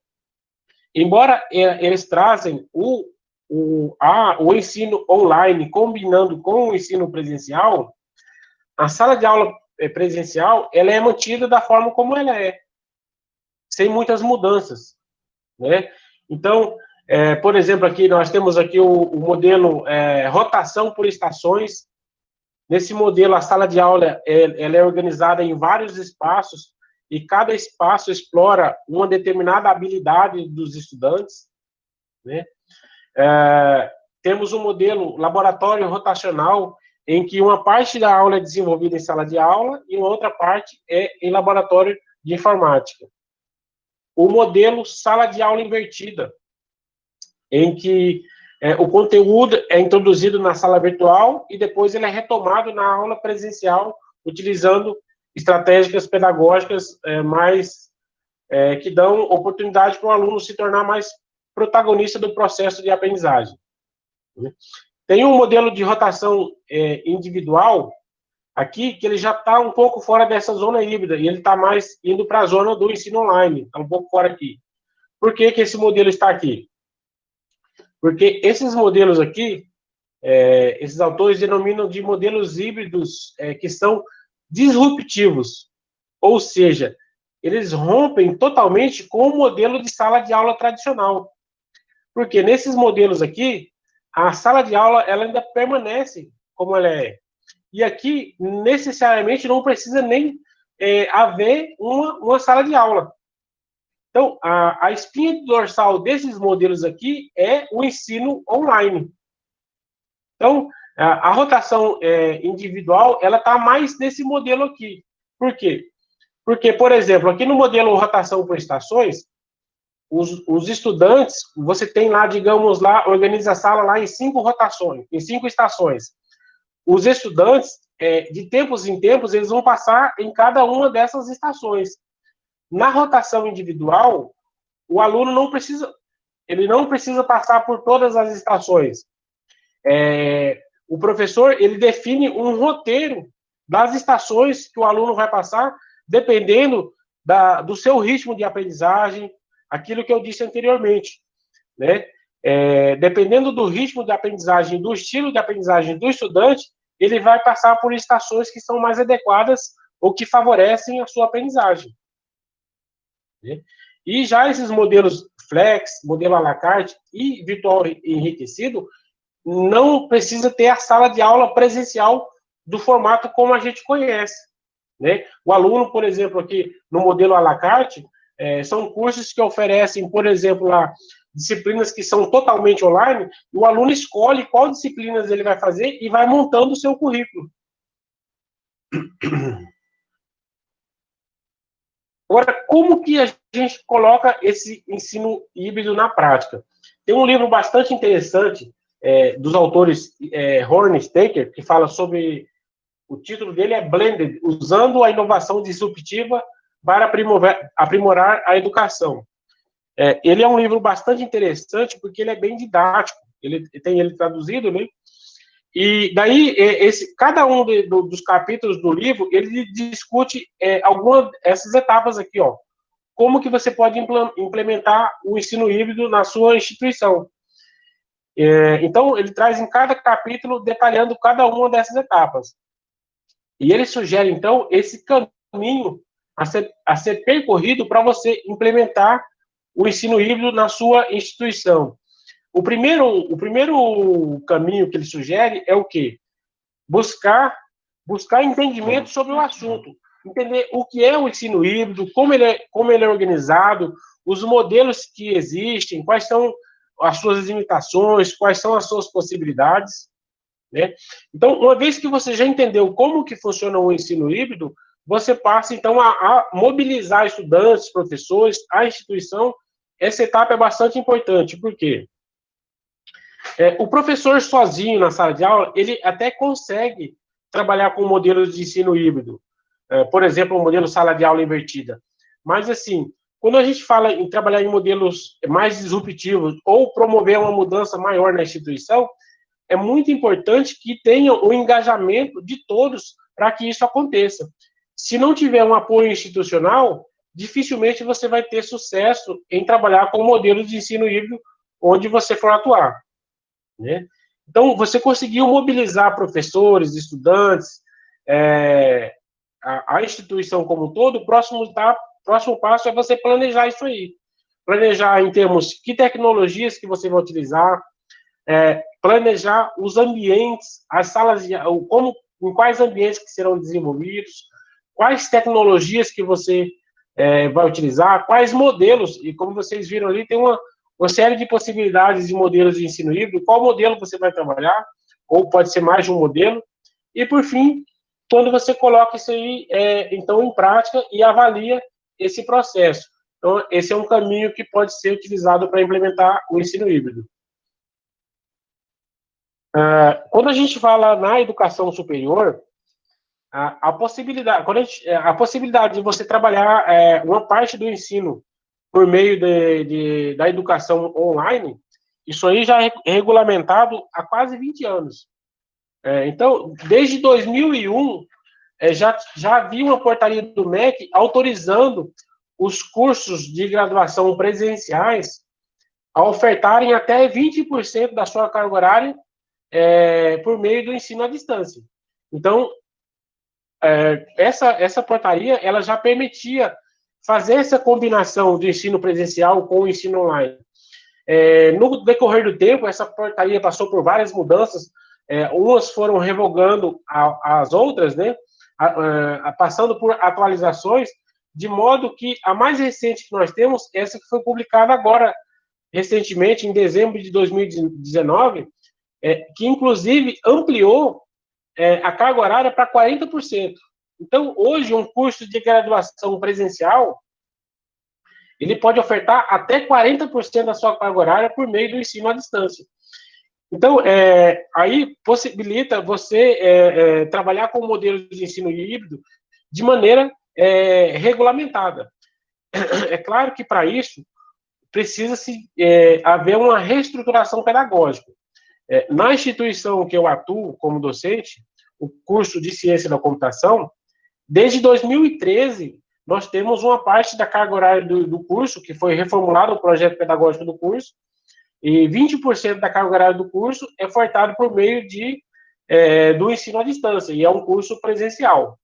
Embora eles trazem o ensino online combinando com o ensino presencial, a sala de aula presencial ela é mantida da forma como ela é, sem muitas mudanças, né? Então, por exemplo, aqui nós temos aqui o modelo rotação por estações. Nesse modelo, a sala de aula ela é organizada em vários espaços e cada espaço explora uma determinada habilidade dos estudantes, né? Temos um modelo laboratório rotacional, em que uma parte da aula é desenvolvida em sala de aula e uma outra parte é em laboratório de informática. O modelo sala de aula invertida, em que o conteúdo é introduzido na sala virtual e depois ele é retomado na aula presencial, utilizando estratégias pedagógicas que dão oportunidade para o aluno se tornar mais protagonista do processo de aprendizagem. Tem um modelo de rotação individual aqui, que ele já está um pouco fora dessa zona híbrida, e ele está mais indo para a zona do ensino online, está um pouco fora aqui. Por que esse modelo está aqui? Porque esses modelos aqui, esses autores denominam de modelos híbridos que são disruptivos, ou seja, eles rompem totalmente com o modelo de sala de aula tradicional. Porque nesses modelos aqui, a sala de aula ela ainda permanece como ela é. E aqui, necessariamente, não precisa nem haver uma sala de aula. Então, a espinha dorsal desses modelos aqui é o ensino online. Então, a rotação individual, ela está mais nesse modelo aqui. Por quê? Porque, por exemplo, aqui no modelo rotação por estações, os estudantes, você tem lá, digamos lá, organiza a sala lá em 5 rotações, em 5 estações. Os estudantes, de tempos em tempos, eles vão passar em cada uma dessas estações. Na rotação individual, o aluno não precisa passar por todas as estações. O professor, ele define um roteiro das estações que o aluno vai passar, dependendo do seu ritmo de aprendizagem, aquilo que eu disse anteriormente, né? Dependendo do ritmo de aprendizagem, do estilo de aprendizagem do estudante, ele vai passar por estações que são mais adequadas ou que favorecem a sua aprendizagem, né? E já esses modelos flex, modelo à la carte e virtual enriquecido, não precisa ter a sala de aula presencial do formato como a gente conhece, né? O aluno, por exemplo, aqui no modelo à la carte, são cursos que oferecem, por exemplo, lá, disciplinas que são totalmente online, e o aluno escolhe qual disciplinas ele vai fazer e vai montando o seu currículo. Agora, como que a gente coloca esse ensino híbrido na prática? Tem um livro bastante interessante dos autores Horn e Staker, que fala sobre... O título dele é Blended, usando a inovação disruptiva para aprimorar a educação. Ele é um livro bastante interessante, porque ele é bem didático, ele tem ele traduzido, né? E daí, cada um dos capítulos do livro, ele discute algumas dessas etapas aqui, ó. Como que você pode implementar o ensino híbrido na sua instituição. Então, ele traz em cada capítulo, detalhando cada uma dessas etapas. E ele sugere, então, esse caminho a ser percorrido para você implementar o ensino híbrido na sua instituição. O primeiro caminho que ele sugere é o quê? Buscar buscar entendimento sobre o assunto, entender o que é o ensino híbrido, como ele é organizado, os modelos que existem, quais são as suas limitações, quais são as suas possibilidades, né? Então, uma vez que você já entendeu como que funciona o ensino híbrido, você passa, então, a mobilizar estudantes, professores, a instituição. Essa etapa é bastante importante, porque o professor sozinho na sala de aula, ele até consegue trabalhar com modelos de ensino híbrido, por exemplo, o modelo sala de aula invertida. Mas, assim, quando a gente fala em trabalhar em modelos mais disruptivos ou promover uma mudança maior na instituição, é muito importante que tenha o engajamento de todos para que isso aconteça. Se não tiver um apoio institucional, dificilmente você vai ter sucesso em trabalhar com modelos de ensino híbrido onde você for atuar, né? Então, você conseguiu mobilizar professores, estudantes, a instituição como um todo. O próximo passo é você planejar isso aí. Planejar em termos que tecnologias que você vai utilizar, planejar os ambientes, as salas de aula, em quais ambientes que serão desenvolvidos, quais tecnologias que você vai utilizar, quais modelos, e como vocês viram ali, tem uma série de possibilidades de modelos de ensino híbrido, qual modelo você vai trabalhar, ou pode ser mais de um modelo, e por fim, quando você coloca isso aí, então, em prática e avalia esse processo. Então, esse é um caminho que pode ser utilizado para implementar o ensino híbrido. Quando a gente fala na educação superior, a possibilidade de você trabalhar uma parte do ensino por meio da educação online, isso aí já é regulamentado há quase 20 anos. Então, desde 2001, já havia uma portaria do MEC autorizando os cursos de graduação presenciais a ofertarem até 20% da sua carga horária por meio do ensino à distância. Então, essa portaria ela já permitia fazer essa combinação de ensino presencial com o ensino online. No decorrer do tempo, essa portaria passou por várias mudanças, umas foram revogando as outras, né, passando por atualizações, de modo que a mais recente que nós temos, essa que foi publicada agora, recentemente, em dezembro de 2019, que inclusive ampliou a carga horária para 40%. Então, hoje, um curso de graduação presencial, ele pode ofertar até 40% da sua carga horária por meio do ensino à distância. Então, aí possibilita você trabalhar com modelos de ensino híbrido de maneira regulamentada. É claro que, para isso, precisa-se haver uma reestruturação pedagógica. Na instituição que eu atuo como docente, o curso de Ciência da Computação, desde 2013, nós temos uma parte da carga horária do curso, que foi reformulado o projeto pedagógico do curso, e 20% da carga horária do curso é ofertado por meio do ensino à distância, e é um curso presencial.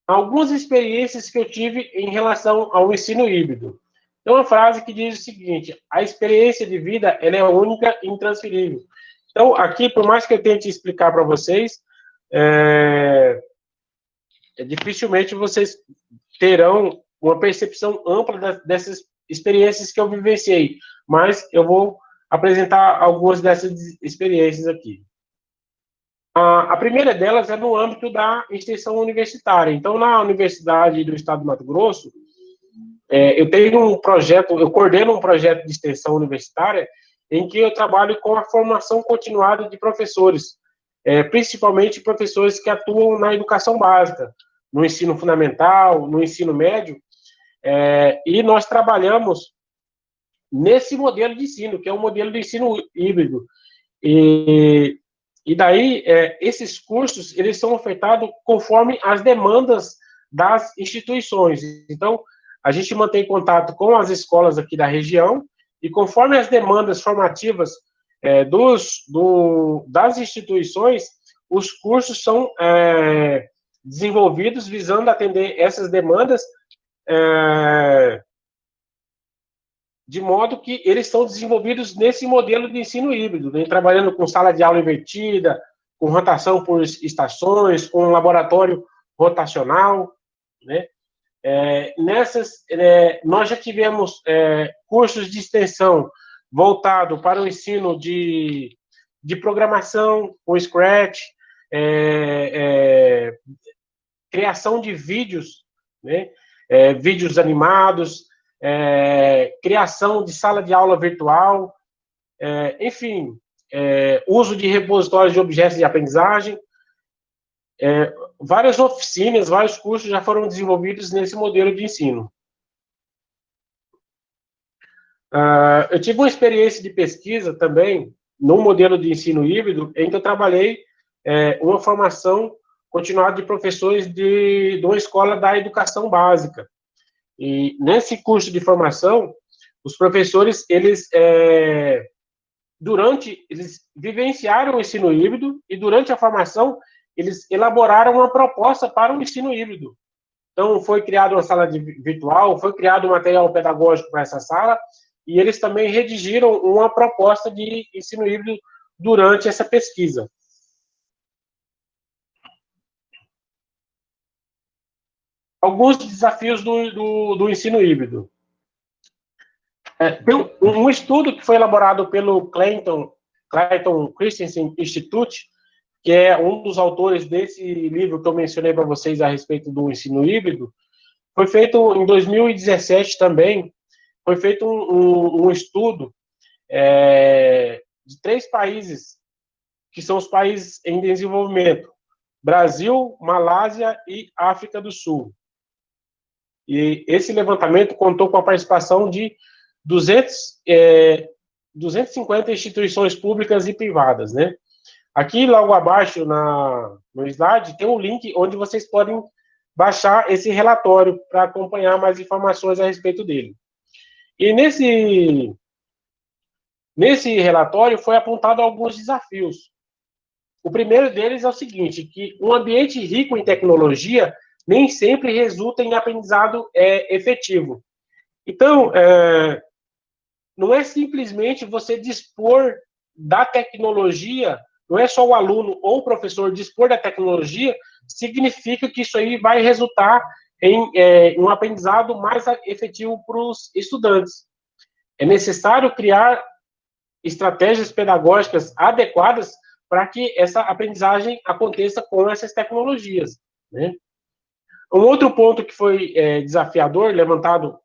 Algumas experiências que eu tive em relação ao ensino híbrido. Tem uma frase que diz o seguinte: a experiência de vida ela é única e intransferível. Então, aqui, por mais que eu tente explicar para vocês, dificilmente vocês terão uma percepção ampla dessas experiências que eu vivenciei, mas eu vou apresentar algumas dessas experiências aqui. A primeira delas é no âmbito da extensão universitária. Então, na Universidade do Estado do Mato Grosso, eu tenho um projeto, eu coordeno um projeto de extensão universitária em que eu trabalho com a formação continuada de professores, principalmente professores que atuam na educação básica, no ensino fundamental, no ensino médio, e nós trabalhamos nesse modelo de ensino, que é o modelo de ensino híbrido. E daí, esses cursos, eles são ofertados conforme as demandas das instituições. Então, a gente mantém contato com as escolas aqui da região, e conforme as demandas formativas das instituições, os cursos são desenvolvidos visando atender essas demandas de modo que eles são desenvolvidos nesse modelo de ensino híbrido, né, trabalhando com sala de aula invertida, com rotação por estações, com um laboratório rotacional, né? Nós já tivemos cursos de extensão voltado para o ensino de programação, com Scratch, criação de vídeos, né? Vídeos animados, criação de sala de aula virtual, enfim, uso de repositórios de objetos de aprendizagem. Várias oficinas, vários cursos já foram desenvolvidos nesse modelo de ensino. Eu tive uma experiência de pesquisa também no modelo de ensino híbrido, em que eu trabalhei uma formação continuada de professores de uma escola da educação básica. E nesse curso de formação, os professores, eles vivenciaram o ensino híbrido e durante a formação eles elaboraram uma proposta para o ensino híbrido. Então, foi criada uma sala virtual, foi criado um material pedagógico para essa sala, e eles também redigiram uma proposta de ensino híbrido durante essa pesquisa. Alguns desafios do ensino híbrido. Tem um estudo que foi elaborado pelo Clayton Christensen Institute, que é um dos autores desse livro que eu mencionei para vocês a respeito do ensino híbrido. Foi feito em 2017 também, foi feito um estudo de 3 países, que são os países em desenvolvimento: Brasil, Malásia e África do Sul. E esse levantamento contou com a participação de 250 instituições públicas e privadas, né? Aqui, logo abaixo, no slide, tem um link onde vocês podem baixar esse relatório para acompanhar mais informações a respeito dele. E nesse relatório foi apontado alguns desafios. O primeiro deles é o seguinte, que um ambiente rico em tecnologia nem sempre resulta em aprendizado efetivo. Então, não é simplesmente você dispor da tecnologia, não é só o aluno ou o professor dispor da tecnologia, significa que isso aí vai resultar em um aprendizado mais efetivo para os estudantes. É necessário criar estratégias pedagógicas adequadas para que essa aprendizagem aconteça com essas tecnologias, né? Um outro ponto que foi desafiador, levantado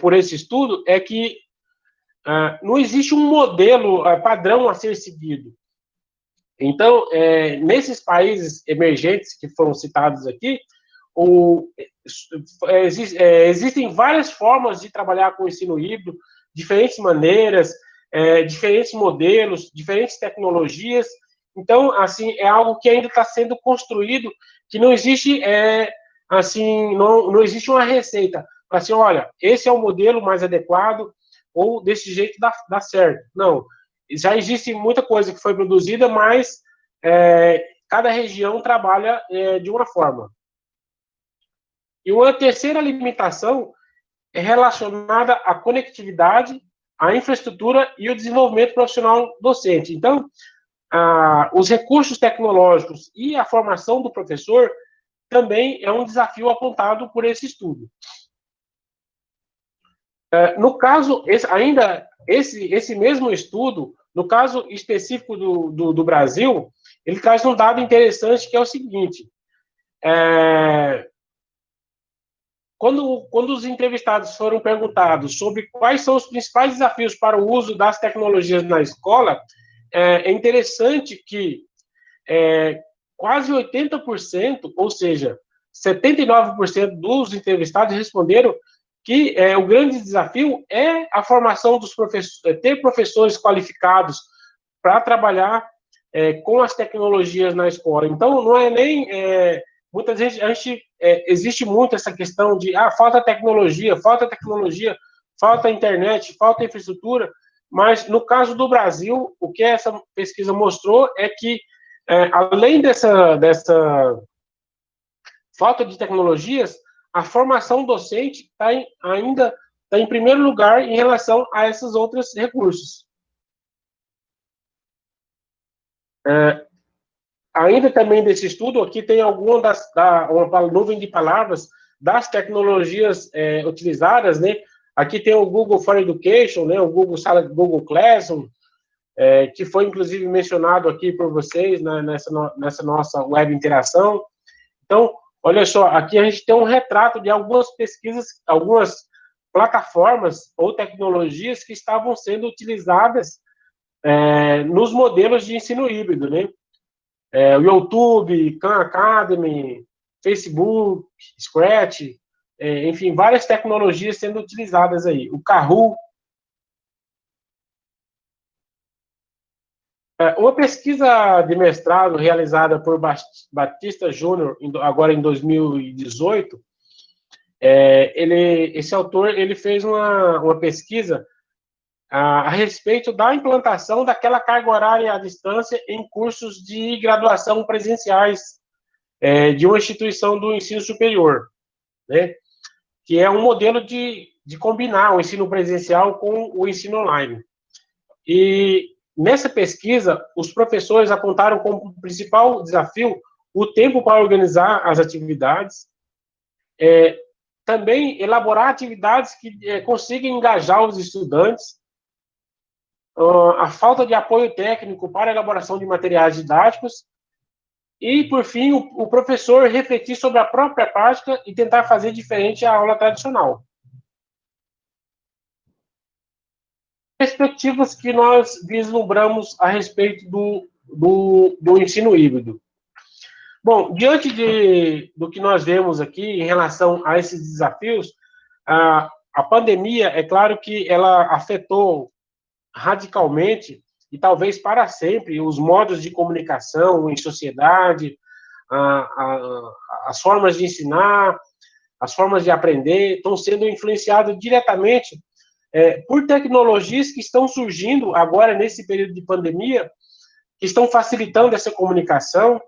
por esse estudo, é que não existe um modelo padrão a ser seguido. Então, nesses países emergentes que foram citados aqui, existem várias formas de trabalhar com o ensino híbrido, diferentes maneiras, diferentes modelos, diferentes tecnologias. Então, assim, é algo que ainda está sendo construído, que não existe, não existe uma receita para assim, olha, esse é o modelo mais adequado, ou desse jeito dá certo. Não. Já existe muita coisa que foi produzida, mas cada região trabalha de uma forma. E uma terceira limitação é relacionada à conectividade, à infraestrutura e ao desenvolvimento profissional docente. Então, os recursos tecnológicos e a formação do professor também é um desafio apontado por esse estudo. No caso, esse mesmo estudo, no caso específico do Brasil, ele traz um dado interessante que é o seguinte: quando os entrevistados foram perguntados sobre quais são os principais desafios para o uso das tecnologias na escola, é interessante que quase 80%, ou seja, 79% dos entrevistados responderam que o grande desafio é a formação dos professores, ter professores qualificados para trabalhar com as tecnologias na escola. Então, não é nem... muitas vezes existe muito essa questão de falta tecnologia, falta internet, falta infraestrutura, mas no caso do Brasil, o que essa pesquisa mostrou é que, além dessa falta de tecnologias, a formação docente está ainda está em primeiro lugar em relação a esses outros recursos. Ainda também desse estudo, aqui tem uma nuvem de palavras das tecnologias utilizadas, né? Aqui tem o Google for Education, né? O Google Classroom, que foi inclusive mencionado aqui por vocês, né? nessa nossa web interação. Então, olha só, aqui a gente tem um retrato de algumas pesquisas, algumas plataformas ou tecnologias que estavam sendo utilizadas nos modelos de ensino híbrido, né? O YouTube, Khan Academy, Facebook, Scratch, enfim, várias tecnologias sendo utilizadas aí. O Kahoot. Uma pesquisa de mestrado realizada por Batista Júnior, agora em 2018, esse autor ele fez uma pesquisa a respeito da implantação daquela carga horária à distância em cursos de graduação presenciais de uma instituição do ensino superior, né? Que é um modelo de combinar o ensino presencial com o ensino online. E nessa pesquisa, os professores apontaram como principal desafio o tempo para organizar as atividades, também elaborar atividades que consigam engajar os estudantes, a falta de apoio técnico para a elaboração de materiais didáticos e, por fim, o professor refletir sobre a própria prática e tentar fazer diferente a aula tradicional. Perspectivas que nós vislumbramos a respeito do ensino híbrido. Bom, diante do que nós vemos aqui em relação a esses desafios, a pandemia, é claro que ela afetou radicalmente e talvez para sempre os modos de comunicação em sociedade, as formas de ensinar, as formas de aprender, estão sendo influenciadas diretamente por tecnologias que estão surgindo agora nesse período de pandemia, que estão facilitando essa comunicação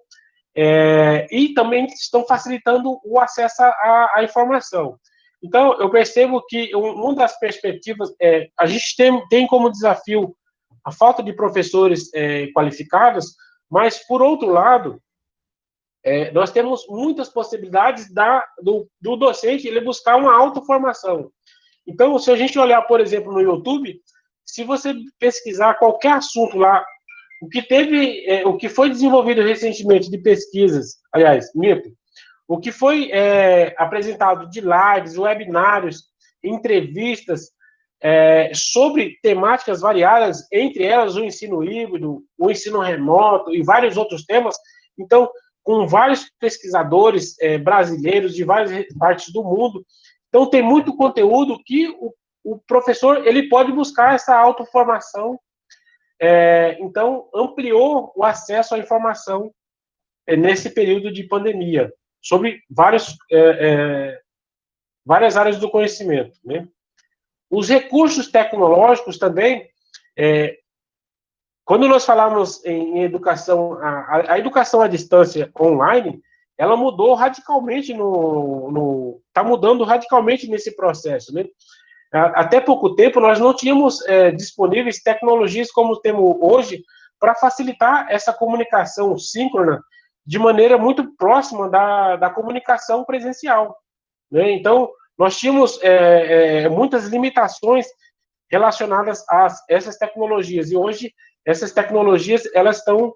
e também estão facilitando o acesso à informação. Então, eu percebo que uma das perspectivas a gente tem como desafio a falta de professores qualificados, mas, por outro lado, nós temos muitas possibilidades do docente ele buscar uma autoformação. Então, se a gente olhar, por exemplo, no YouTube, se você pesquisar qualquer assunto lá, o que foi desenvolvido recentemente de pesquisas, aliás, o que foi apresentado de lives, webinários, entrevistas sobre temáticas variadas, entre elas o ensino híbrido, o ensino remoto e vários outros temas. Então, com vários pesquisadores brasileiros de várias partes do mundo. Então, tem muito conteúdo que o professor ele pode buscar essa autoformação. Então, ampliou o acesso à informação nesse período de pandemia, sobre várias áreas do conhecimento, né? Os recursos tecnológicos também, quando nós falamos em educação, a educação à distância online, ela mudou radicalmente está mudando radicalmente nesse processo, né? Até pouco tempo, nós não tínhamos disponíveis tecnologias como temos hoje para facilitar essa comunicação síncrona de maneira muito próxima da comunicação presencial, né? Então, nós tínhamos muitas limitações relacionadas a essas tecnologias, e hoje essas tecnologias, elas estão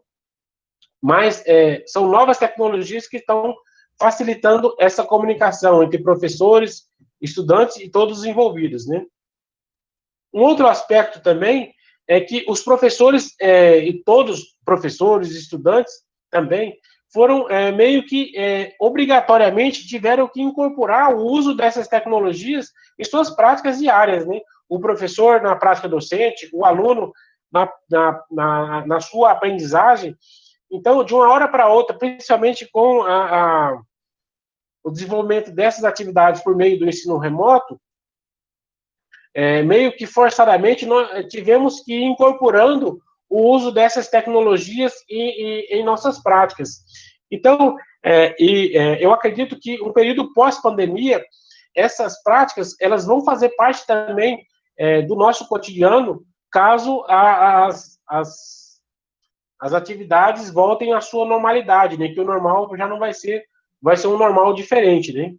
são novas tecnologias que estão facilitando essa comunicação entre professores, estudantes e todos os envolvidos, né? Um outro aspecto também é que os professores, e todos professores, estudantes também, foram meio que obrigatoriamente tiveram que incorporar o uso dessas tecnologias em suas práticas diárias, né? O professor na prática docente, o aluno na sua aprendizagem. Então, de uma hora para outra, principalmente com o desenvolvimento dessas atividades por meio do ensino remoto, meio que forçadamente nós tivemos que ir incorporando o uso dessas tecnologias em nossas práticas. Então, eu acredito que um período pós-pandemia, essas práticas, elas vão fazer parte também do nosso cotidiano, caso as atividades voltem à sua normalidade, né? Que o normal já não vai ser um normal diferente, né?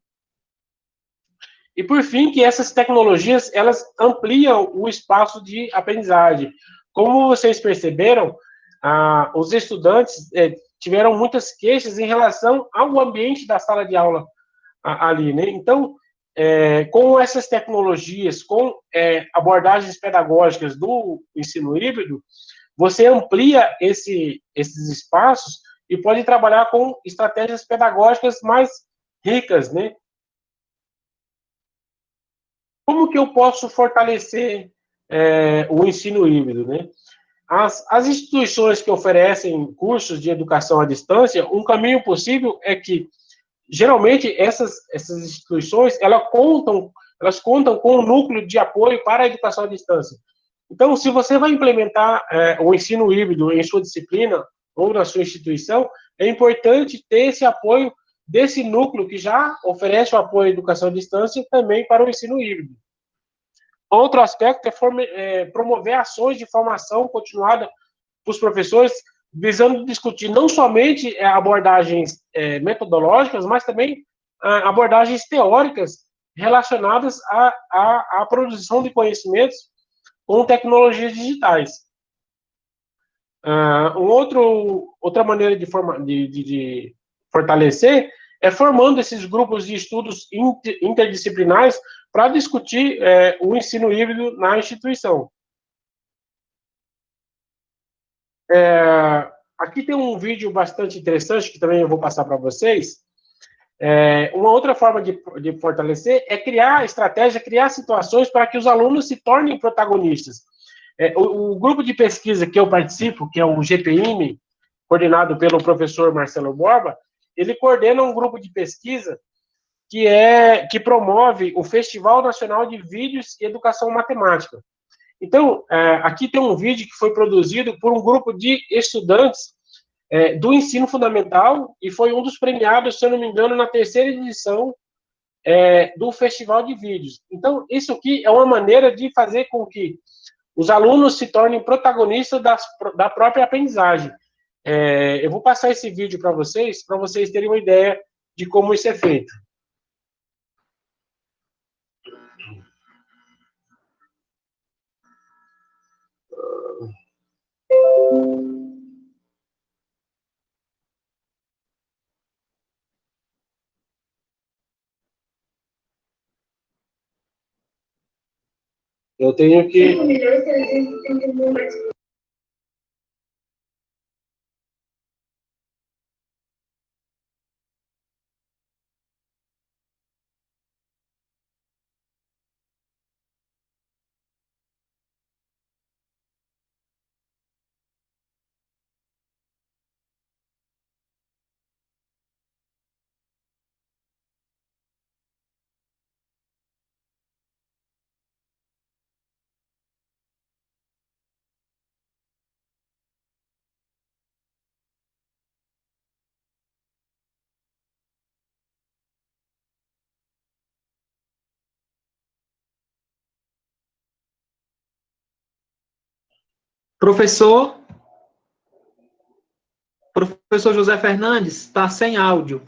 E, por fim, que essas tecnologias, elas ampliam o espaço de aprendizagem. Como vocês perceberam, os estudantes tiveram muitas queixas em relação ao ambiente da sala de aula ali, né? Então, com essas tecnologias, com abordagens pedagógicas do ensino híbrido, você amplia esses espaços e pode trabalhar com estratégias pedagógicas mais ricas, né? Como que eu posso fortalecer o ensino híbrido, né? As instituições que oferecem cursos de educação à distância, um caminho possível é que, geralmente, essas instituições, elas contam com um núcleo de apoio para a educação à distância. Então, se você vai implementar o ensino híbrido em sua disciplina ou na sua instituição, é importante ter esse apoio desse núcleo que já oferece o apoio à educação à distância também para o ensino híbrido. Outro aspecto é promover ações de formação continuada para os professores, visando discutir não somente abordagens metodológicas, mas também abordagens teóricas relacionadas à produção de conhecimentos com tecnologias digitais. Outra maneira de fortalecer é formando esses grupos de estudos interdisciplinares para discutir o ensino híbrido na instituição. Aqui tem um vídeo bastante interessante, que também eu vou passar para vocês. Uma outra forma de fortalecer é criar estratégia, criar situações para que os alunos se tornem protagonistas. O grupo de pesquisa que eu participo, que é o GPIM, coordenado pelo professor Marcelo Borba, ele coordena um grupo de pesquisa que promove o Festival Nacional de Vídeos e Educação Matemática. Então, aqui tem um vídeo que foi produzido por um grupo de estudantes do ensino fundamental e foi um dos premiados, se eu não me engano, na 3ª edição do Festival de Vídeos. Então, isso aqui é uma maneira de fazer com que os alunos se tornem protagonistas da própria aprendizagem. Eu vou passar esse vídeo para vocês terem uma ideia de como isso é feito. Eu tenho que... Professor José Fernandes, está sem áudio.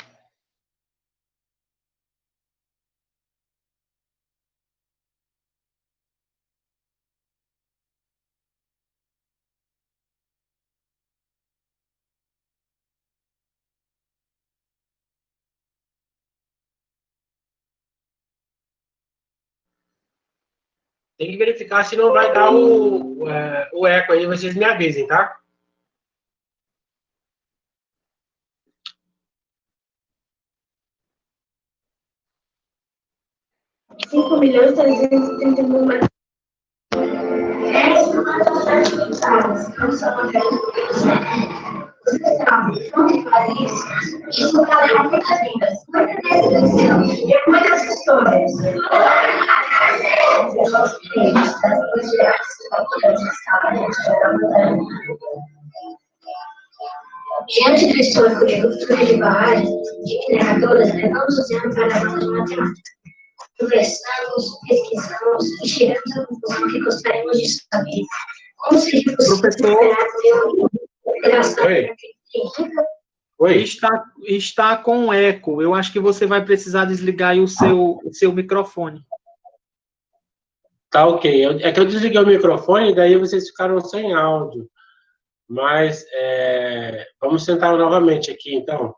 Tem que verificar se não vai dar o eco aí, vocês me avisem, tá? Diante do histórico de ruptura de barragens, de criadoras, levamos os anos para a banda de matemática. conversamos, pesquisamos e chegamos à conclusão que gostaríamos de saber. Como seria possível superar a interação Oi. Está com eco. Eu acho que você vai precisar desligar aí o seu microfone. Tá ok. É que eu desliguei o microfone e daí vocês ficaram sem áudio. Mas vamos tentar novamente aqui, então.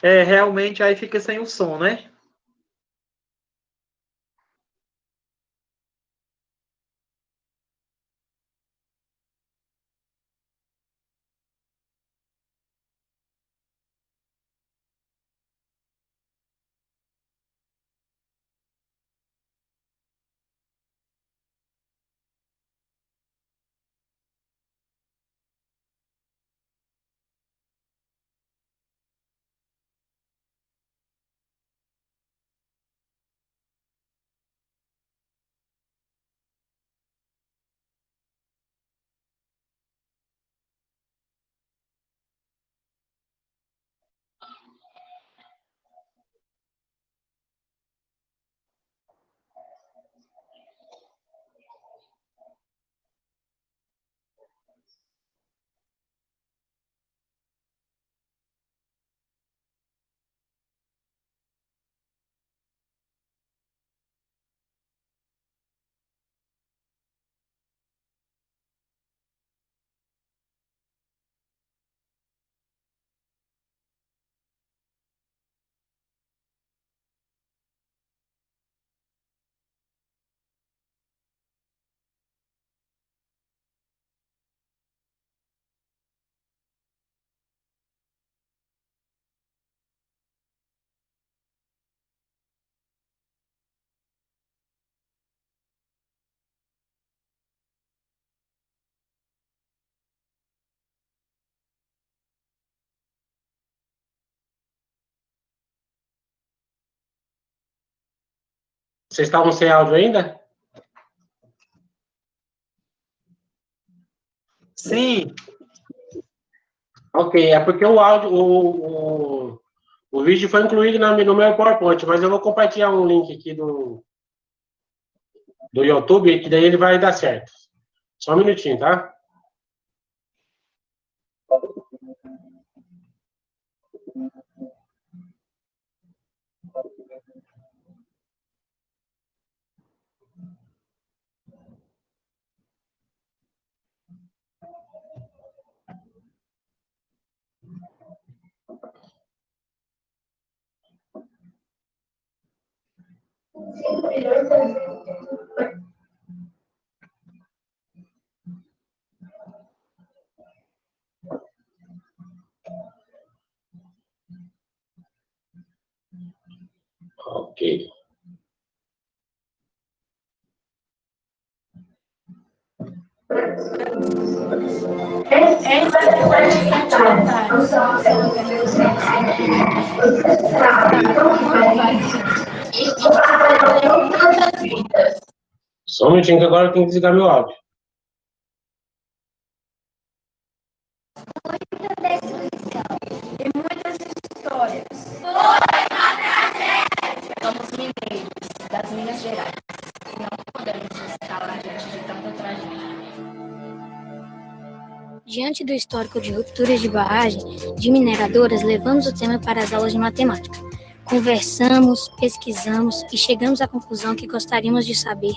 Realmente aí fica sem o som, né? Vocês estavam sem áudio ainda? Sim. Ok, é porque o áudio, o vídeo foi incluído no meu PowerPoint, mas eu vou compartilhar um link aqui do YouTube, que daí ele vai dar certo. Só um minutinho, tá? Ok. Só um minutinho que agora eu tenho que desligar meu áudio. E muitas histórias. Somos mineiros das Minas Gerais. Não podemos nos calar diante de tanta tragédia. Diante do histórico de rupturas de barragem de mineradoras, levamos o tema para as aulas de matemática. Conversamos, pesquisamos e chegamos à conclusão que gostaríamos de saber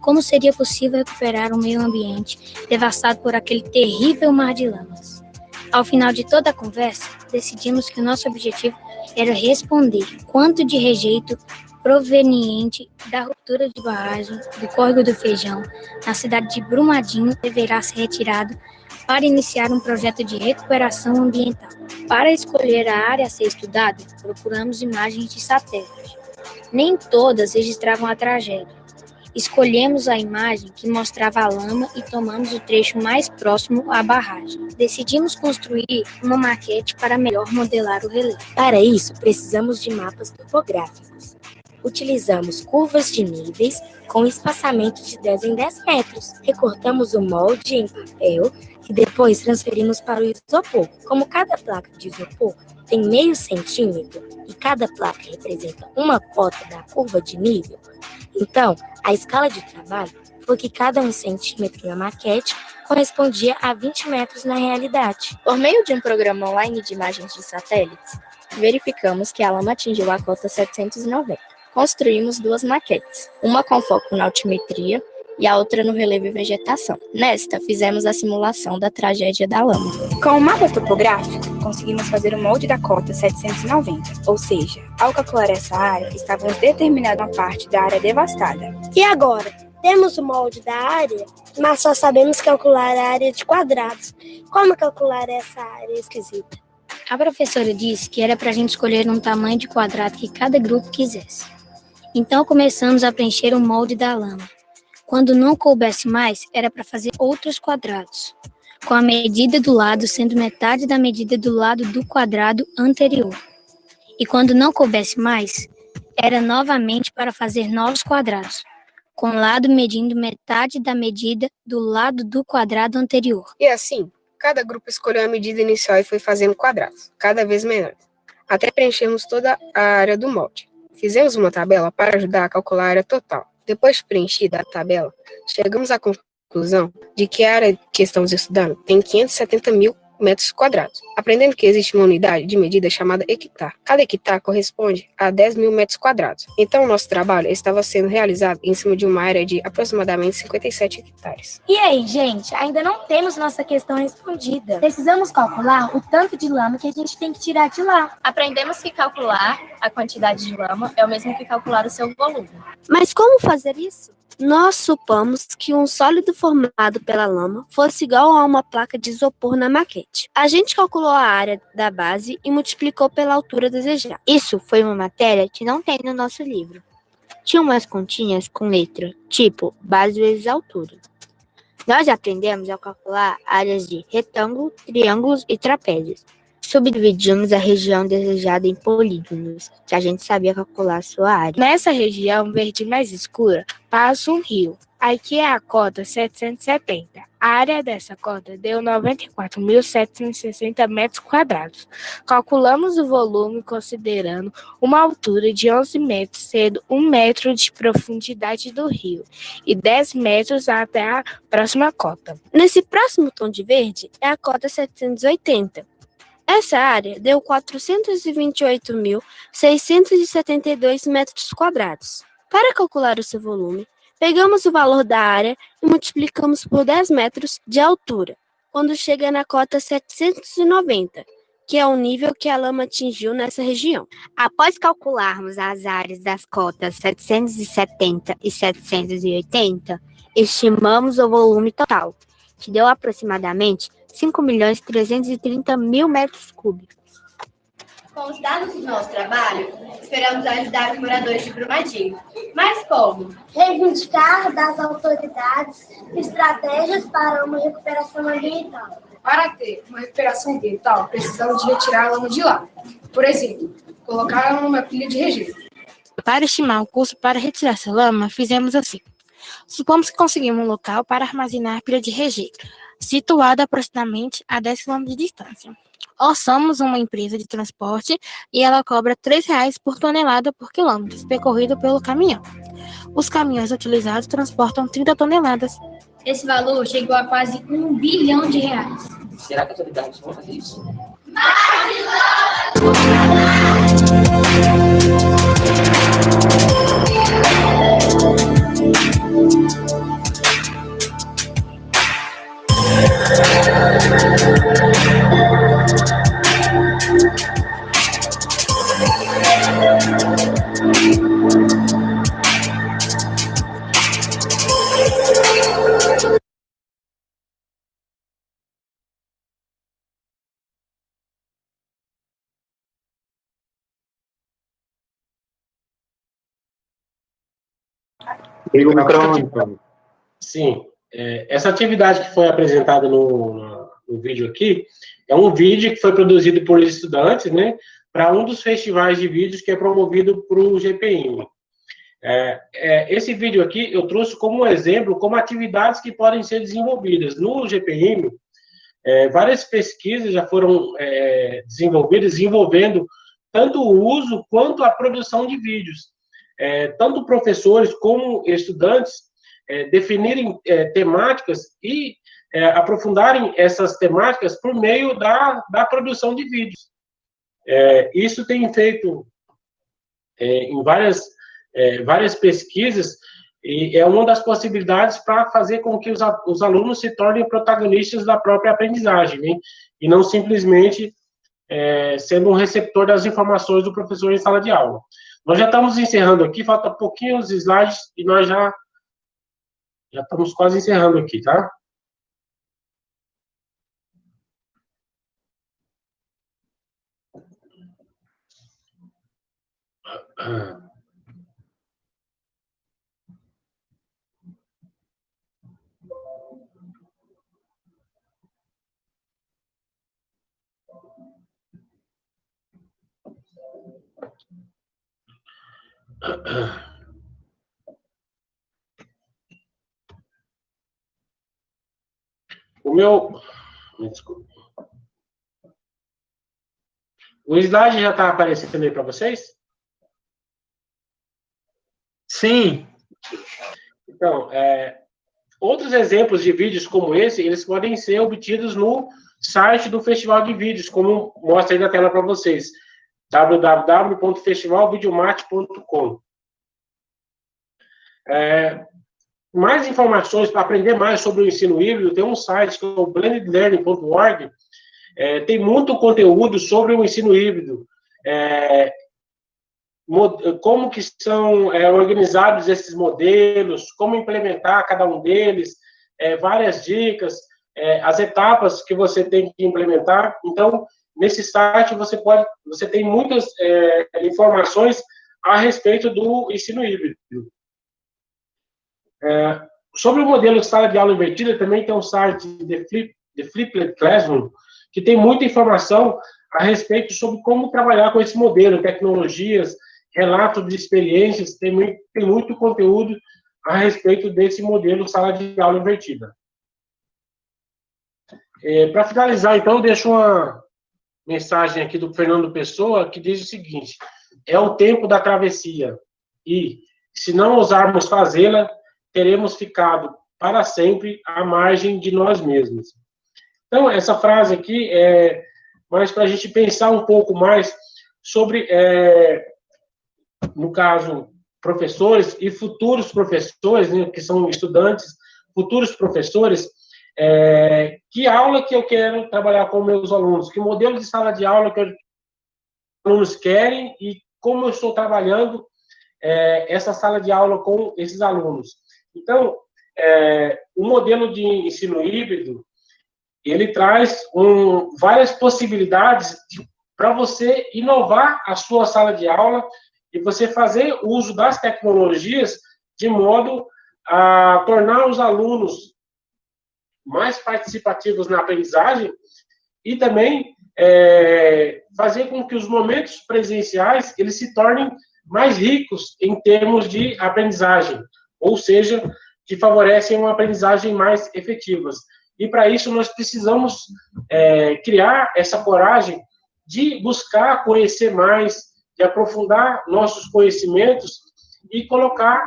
como seria possível recuperar o meio ambiente devastado por aquele terrível mar de lamas. Ao final de toda a conversa, decidimos que o nosso objetivo era responder quanto de rejeito proveniente da ruptura de barragem do Córrego do Feijão, na cidade de Brumadinho, deverá ser retirado para iniciar um projeto de recuperação ambiental. Para escolher a área a ser estudada, procuramos imagens de satélite. Nem todas registravam a tragédia. Escolhemos a imagem que mostrava a lama e tomamos o trecho mais próximo à barragem. Decidimos construir uma maquete para melhor modelar o relevo. Para isso, precisamos de mapas topográficos. Utilizamos curvas de níveis com espaçamento de 10 em 10 metros. Recortamos o molde em papel e depois transferimos para o isopor. Como cada placa de isopor tem meio centímetro e cada placa representa uma cota da curva de nível, então a escala de trabalho foi que cada 1 centímetro na maquete correspondia a 20 metros na realidade. Por meio de um programa online de imagens de satélites, verificamos que a lama atingiu a cota 790. Construímos 2 maquetes, uma com foco na altimetria e a outra no relevo e vegetação. Nesta, fizemos a simulação da tragédia da lama. Com o mapa topográfico, conseguimos fazer o molde da cota 790, ou seja, ao calcular essa área, estávamos determinando uma parte da área devastada. E agora? Temos o molde da área, mas só sabemos calcular a área de quadrados. Como calcular essa área esquisita? A professora disse que era para a gente escolher um tamanho de quadrado que cada grupo quisesse. Então começamos a preencher o molde da lama. Quando não coubesse mais, era para fazer outros quadrados, com a medida do lado sendo metade da medida do lado do quadrado anterior. E quando não coubesse mais, era novamente para fazer novos quadrados, com o lado medindo metade da medida do lado do quadrado anterior. E assim, cada grupo escolheu a medida inicial e foi fazendo quadrados, cada vez menores, até preenchermos toda a área do molde. Fizemos uma tabela para ajudar a calcular a área total. Depois de preenchida a tabela, chegamos à conclusão de que a área que estamos estudando tem 570 mil metros quadrados, aprendendo que existe uma unidade de medida chamada hectare. Cada hectare corresponde a 10 mil metros quadrados. Então, o nosso trabalho estava sendo realizado em cima de uma área de aproximadamente 57 hectares. E aí, gente, ainda não temos nossa questão respondida. Precisamos calcular o tanto de lama que a gente tem que tirar de lá. Aprendemos que calcular a quantidade de lama é o mesmo que calcular o seu volume. Mas como fazer isso? Nós supomos que um sólido formado pela lama fosse igual a uma placa de isopor na maquete. A gente calculou a área da base e multiplicou pela altura desejada. Isso foi uma matéria que não tem no nosso livro. Tinha umas continhas com letra, tipo base vezes altura. Nós aprendemos a calcular áreas de retângulo, triângulos e trapézios. Subdividimos a região desejada em polígonos, que a gente sabia calcular a sua área. Nessa região verde mais escura, passa um rio. Aqui é a cota 770. A área dessa cota deu 94.760 metros quadrados. Calculamos o volume considerando uma altura de 11 metros, sendo 1 metro de profundidade do rio e 10 metros até a próxima cota. Nesse próximo tom de verde é a cota 780. Essa área deu 428.672 metros quadrados. Para calcular o seu volume, pegamos o valor da área e multiplicamos por 10 metros de altura, quando chega na cota 790, que é o nível que a lama atingiu nessa região. Após calcularmos as áreas das cotas 770 e 780, estimamos o volume total, que deu aproximadamente 5.330.000 metros cúbicos. Com os dados do nosso trabalho, esperamos ajudar os moradores de Brumadinho. Mas como? Reivindicar das autoridades estratégias para uma recuperação ambiental. Para ter uma recuperação ambiental, precisamos de retirar a lama de lá. Por exemplo, colocar ela numa pilha de registro. Para estimar o custo para retirar essa lama, fizemos assim. Supomos que conseguimos um local para armazenar a pilha de registro, situada aproximadamente a 10 km de distância. Orçamos uma empresa de transporte e ela cobra R$ 3,00 por tonelada por quilômetro percorrido pelo caminhão. Os caminhões utilizados transportam 30 toneladas. Esse valor chegou a quase R$ 1 bilhão. Será que as autoridades vão fazer isso? Liga o microfone. Sim. Essa atividade que foi apresentada no vídeo aqui, é um vídeo que foi produzido por estudantes, né, para um dos festivais de vídeos que é promovido para o GPM. Esse vídeo aqui eu trouxe como exemplo, como atividades que podem ser desenvolvidas. No GPM, várias pesquisas já foram desenvolvidas, envolvendo tanto o uso quanto a produção de vídeos. Tanto professores como estudantes definirem temáticas e aprofundarem essas temáticas por meio da produção de vídeos. Isso tem feito em várias pesquisas, e é uma das possibilidades para fazer com que os alunos se tornem protagonistas da própria aprendizagem, né? E não simplesmente sendo um receptor das informações do professor em sala de aula. Nós já estamos encerrando aqui, falta pouquinhos slides, e nós já estamos quase encerrando aqui, tá? Desculpa. O slide já está aparecendo aí para vocês? Sim. Então, outros exemplos de vídeos como esse, eles podem ser obtidos no site do Festival de Vídeos, como mostra aí na tela para vocês, www.festivalvideomate.com. Mais informações, para aprender mais sobre o ensino híbrido, tem um site que é o blendedlearning.org, tem muito conteúdo sobre o ensino híbrido, como que são organizados esses modelos, como implementar cada um deles, várias dicas, as etapas que você tem que implementar. Então, nesse site você tem muitas informações a respeito do ensino híbrido. Sobre o modelo de sala de aula invertida, também tem um site, The Flipped Classroom, que tem muita informação a respeito sobre como trabalhar com esse modelo, tecnologias, relatos de experiências, tem muito conteúdo a respeito desse modelo sala de aula invertida. Para finalizar, então, eu deixo uma mensagem aqui do Fernando Pessoa, que diz o seguinte: é o tempo da travessia, e, se não ousarmos fazê-la, teremos ficado para sempre à margem de nós mesmos. Então, essa frase aqui é mais para a gente pensar um pouco mais sobre, no caso, professores e futuros professores, né, que são estudantes, futuros professores, que aula que eu quero trabalhar com meus alunos, que modelo de sala de aula que os alunos querem e como eu estou trabalhando essa sala de aula com esses alunos. Então, o modelo de ensino híbrido, ele traz várias possibilidades para você inovar a sua sala de aula e você fazer uso das tecnologias de modo a tornar os alunos mais participativos na aprendizagem e também fazer com que os momentos presenciais eles se tornem mais ricos em termos de aprendizagem, ou seja, que favorecem uma aprendizagem mais efetivas. E, para isso, nós precisamos criar essa coragem de buscar conhecer mais, de aprofundar nossos conhecimentos e colocar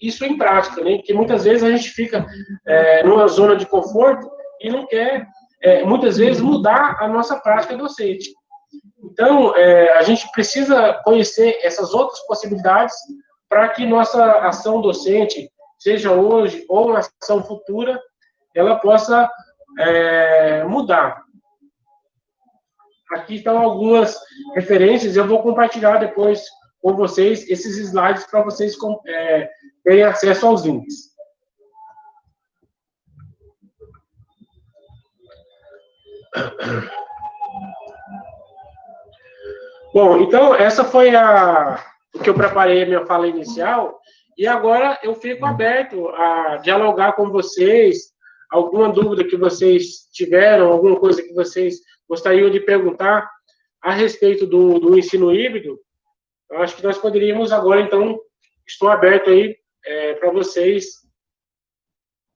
isso em prática, né? Que muitas vezes a gente fica numa zona de conforto e não quer, muitas vezes, mudar a nossa prática docente. Então, a gente precisa conhecer essas outras possibilidades para que nossa ação docente, seja hoje ou uma ação futura, ela possa mudar. Aqui estão algumas referências, eu vou compartilhar depois com vocês esses slides para vocês terem acesso aos links. Bom, então, essa foi o que eu preparei a minha fala inicial, E agora eu fico aberto a dialogar com vocês, alguma dúvida que vocês tiveram, alguma coisa que vocês gostariam de perguntar a respeito do ensino híbrido. Eu acho que nós poderíamos agora, então, estou aberto aí para vocês,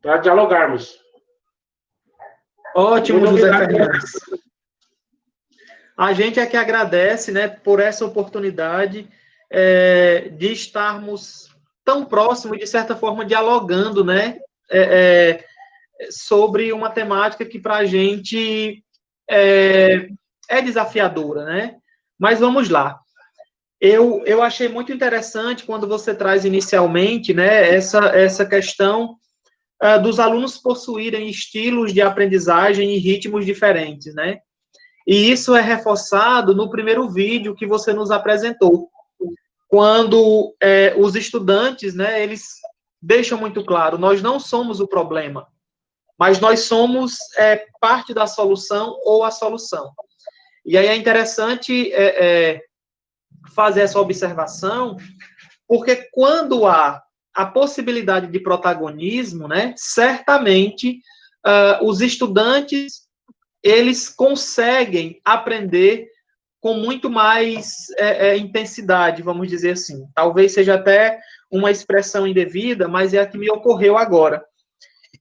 para dialogarmos. Ótimo, José Fernandes. A gente é que agradece, né, por essa oportunidade de estarmos tão próximos, de certa forma, dialogando, né, sobre uma temática que para a gente é desafiadora, né? Mas vamos lá. Eu achei muito interessante quando você traz inicialmente, né, essa questão dos alunos possuírem estilos de aprendizagem e ritmos diferentes, né? E isso é reforçado no primeiro vídeo que você nos apresentou, quando os estudantes, né, eles deixam muito claro, nós não somos o problema, mas nós somos parte da solução ou a solução. E aí é interessante fazer essa observação, porque quando há a possibilidade de protagonismo, né, certamente os estudantes, eles conseguem aprender com muito mais intensidade, vamos dizer assim. Talvez seja até uma expressão indevida, mas é a que me ocorreu agora.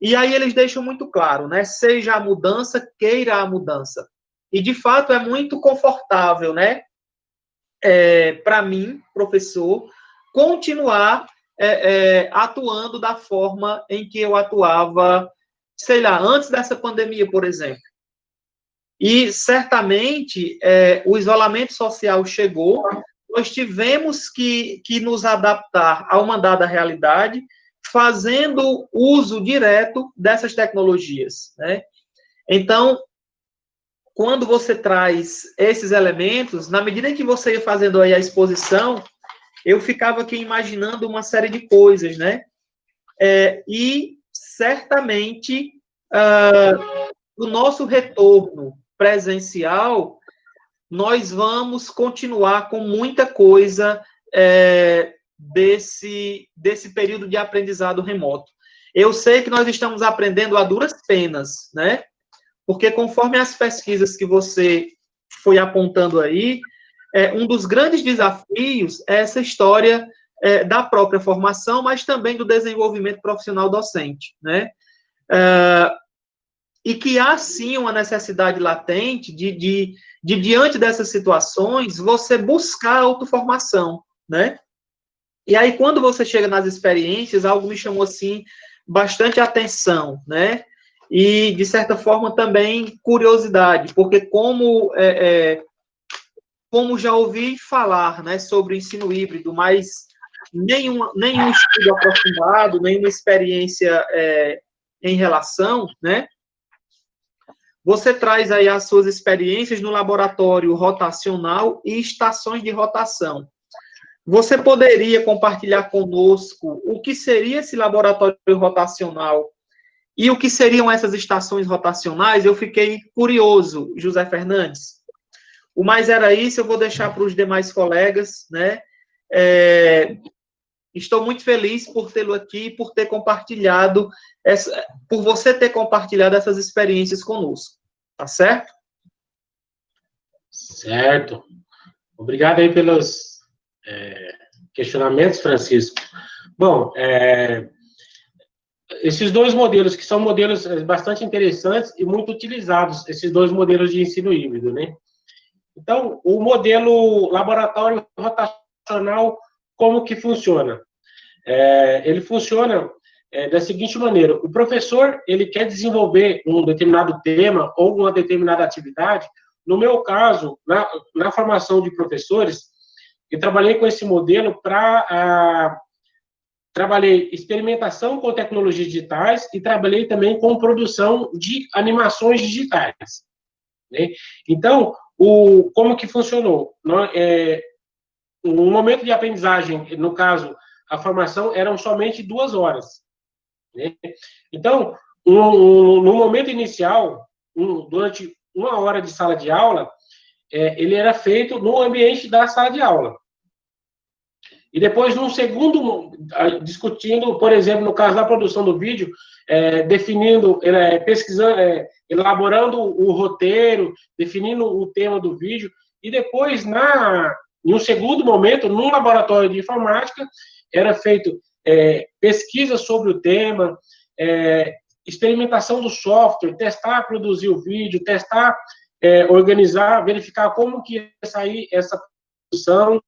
E aí eles deixam muito claro, né, seja a mudança, queira a mudança. E, de fato, é muito confortável, né, para mim, professor, continuar atuando da forma em que eu atuava, sei lá, antes dessa pandemia, por exemplo. E, certamente, o isolamento social chegou, nós tivemos que nos adaptar a uma dada realidade, fazendo uso direto dessas tecnologias, né? Então, quando você traz esses elementos, na medida em que você ia fazendo aí a exposição, eu ficava aqui imaginando uma série de coisas, né? E, certamente, o nosso retorno presencial, nós vamos continuar com muita coisa desse período de aprendizado remoto. Eu sei que nós estamos aprendendo a duras penas, né? Porque conforme as pesquisas que você foi apontando aí, um dos grandes desafios é essa história da própria formação, mas também do desenvolvimento profissional docente, né? E que há, sim, uma necessidade latente de diante dessas situações, você buscar autoformação, né? E aí, quando você chega nas experiências, algo me chamou, assim, bastante atenção, né? E, de certa forma, também curiosidade, porque como já ouvi falar, né, sobre o ensino híbrido, mas nenhum estudo aprofundado, nenhuma experiência em relação, né? Você traz aí as suas experiências no laboratório rotacional e estações de rotação. Você poderia compartilhar conosco o que seria esse laboratório rotacional e o que seriam essas estações rotacionais? Eu fiquei curioso, José Fernandes. O mais era isso, eu vou deixar para os demais colegas, né? Estou muito feliz por tê-lo aqui, por ter compartilhado, por você ter compartilhado essas experiências conosco. Tá certo? Certo. Obrigado aí pelos questionamentos, Francisco. Bom, esses dois modelos, que são modelos bastante interessantes e muito utilizados, esses dois modelos de ensino híbrido, né? Então, o modelo laboratório rotacional, como que funciona? Ele funciona da seguinte maneira: o professor, ele quer desenvolver um determinado tema ou uma determinada atividade. No meu caso, na formação de professores, eu trabalhei com esse modelo trabalhei experimentação com tecnologias digitais e trabalhei também com produção de animações digitais, né? Então, como que funcionou? Um momento de aprendizagem, no caso, a formação, eram somente 2 horas, né? Então, no momento inicial, durante 1 hora de sala de aula, ele era feito no ambiente da sala de aula. e depois, num segundo, discutindo, por exemplo, no caso da produção do vídeo, definindo, pesquisando, elaborando o roteiro, definindo o tema do vídeo, e depois, em um segundo momento, num laboratório de informática, era feito pesquisa sobre o tema, experimentação do software, testar, produzir o vídeo, testar, organizar, verificar como que ia sair essa produção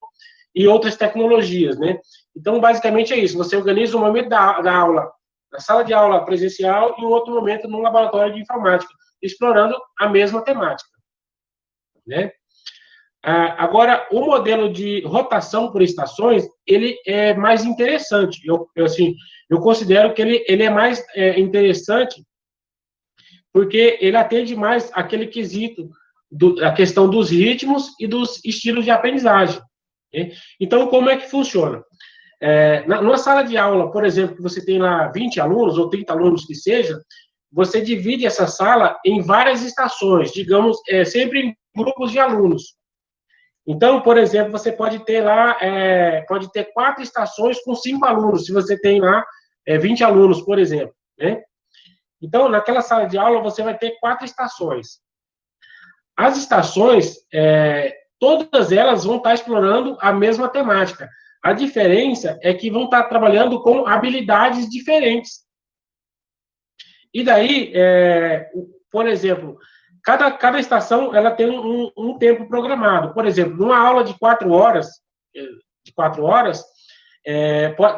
e outras tecnologias, né? Então, basicamente é isso, você organiza um momento da aula, na sala de aula presencial, e um outro momento no laboratório de informática, explorando a mesma temática, né? Agora, o modelo de rotação por estações, ele é mais interessante. Eu considero que ele é mais interessante porque ele atende mais aquele quesito, a questão dos ritmos e dos estilos de aprendizagem, né? Então, como é que funciona? Numa sala de aula, por exemplo, que você tem lá 20 alunos, ou 30 alunos que seja, você divide essa sala em várias estações, digamos, sempre em grupos de alunos. Então, por exemplo, você pode ter lá, pode ter 4 estações com 5 alunos, se você tem lá 20 alunos, por exemplo, né? Então, naquela sala de aula, você vai ter 4 estações. As estações, todas elas vão estar explorando a mesma temática. A diferença é que vão estar trabalhando com habilidades diferentes. E daí, por exemplo, cada estação ela tem um tempo programado. Por exemplo, numa aula de 4 horas,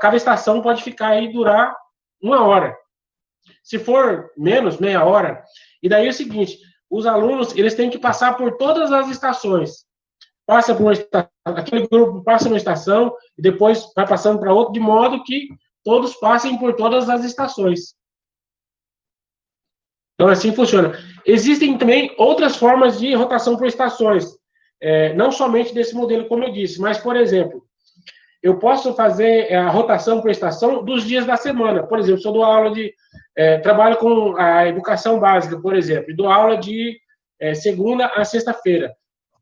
cada estação pode ficar aí durar 1 hora. Se for menos, meia hora. E daí é o seguinte, os alunos eles têm que passar por todas as estações. Passa por uma estação, aquele grupo passa numa estação e depois vai passando para outra, de modo que todos passem por todas as estações. Então, assim funciona. Existem também outras formas de rotação por estações, não somente desse modelo, como eu disse, mas, por exemplo, eu posso fazer a rotação por estação dos dias da semana. Por exemplo, se eu dou aula trabalho com a educação básica, por exemplo, e dou aula de segunda a sexta-feira.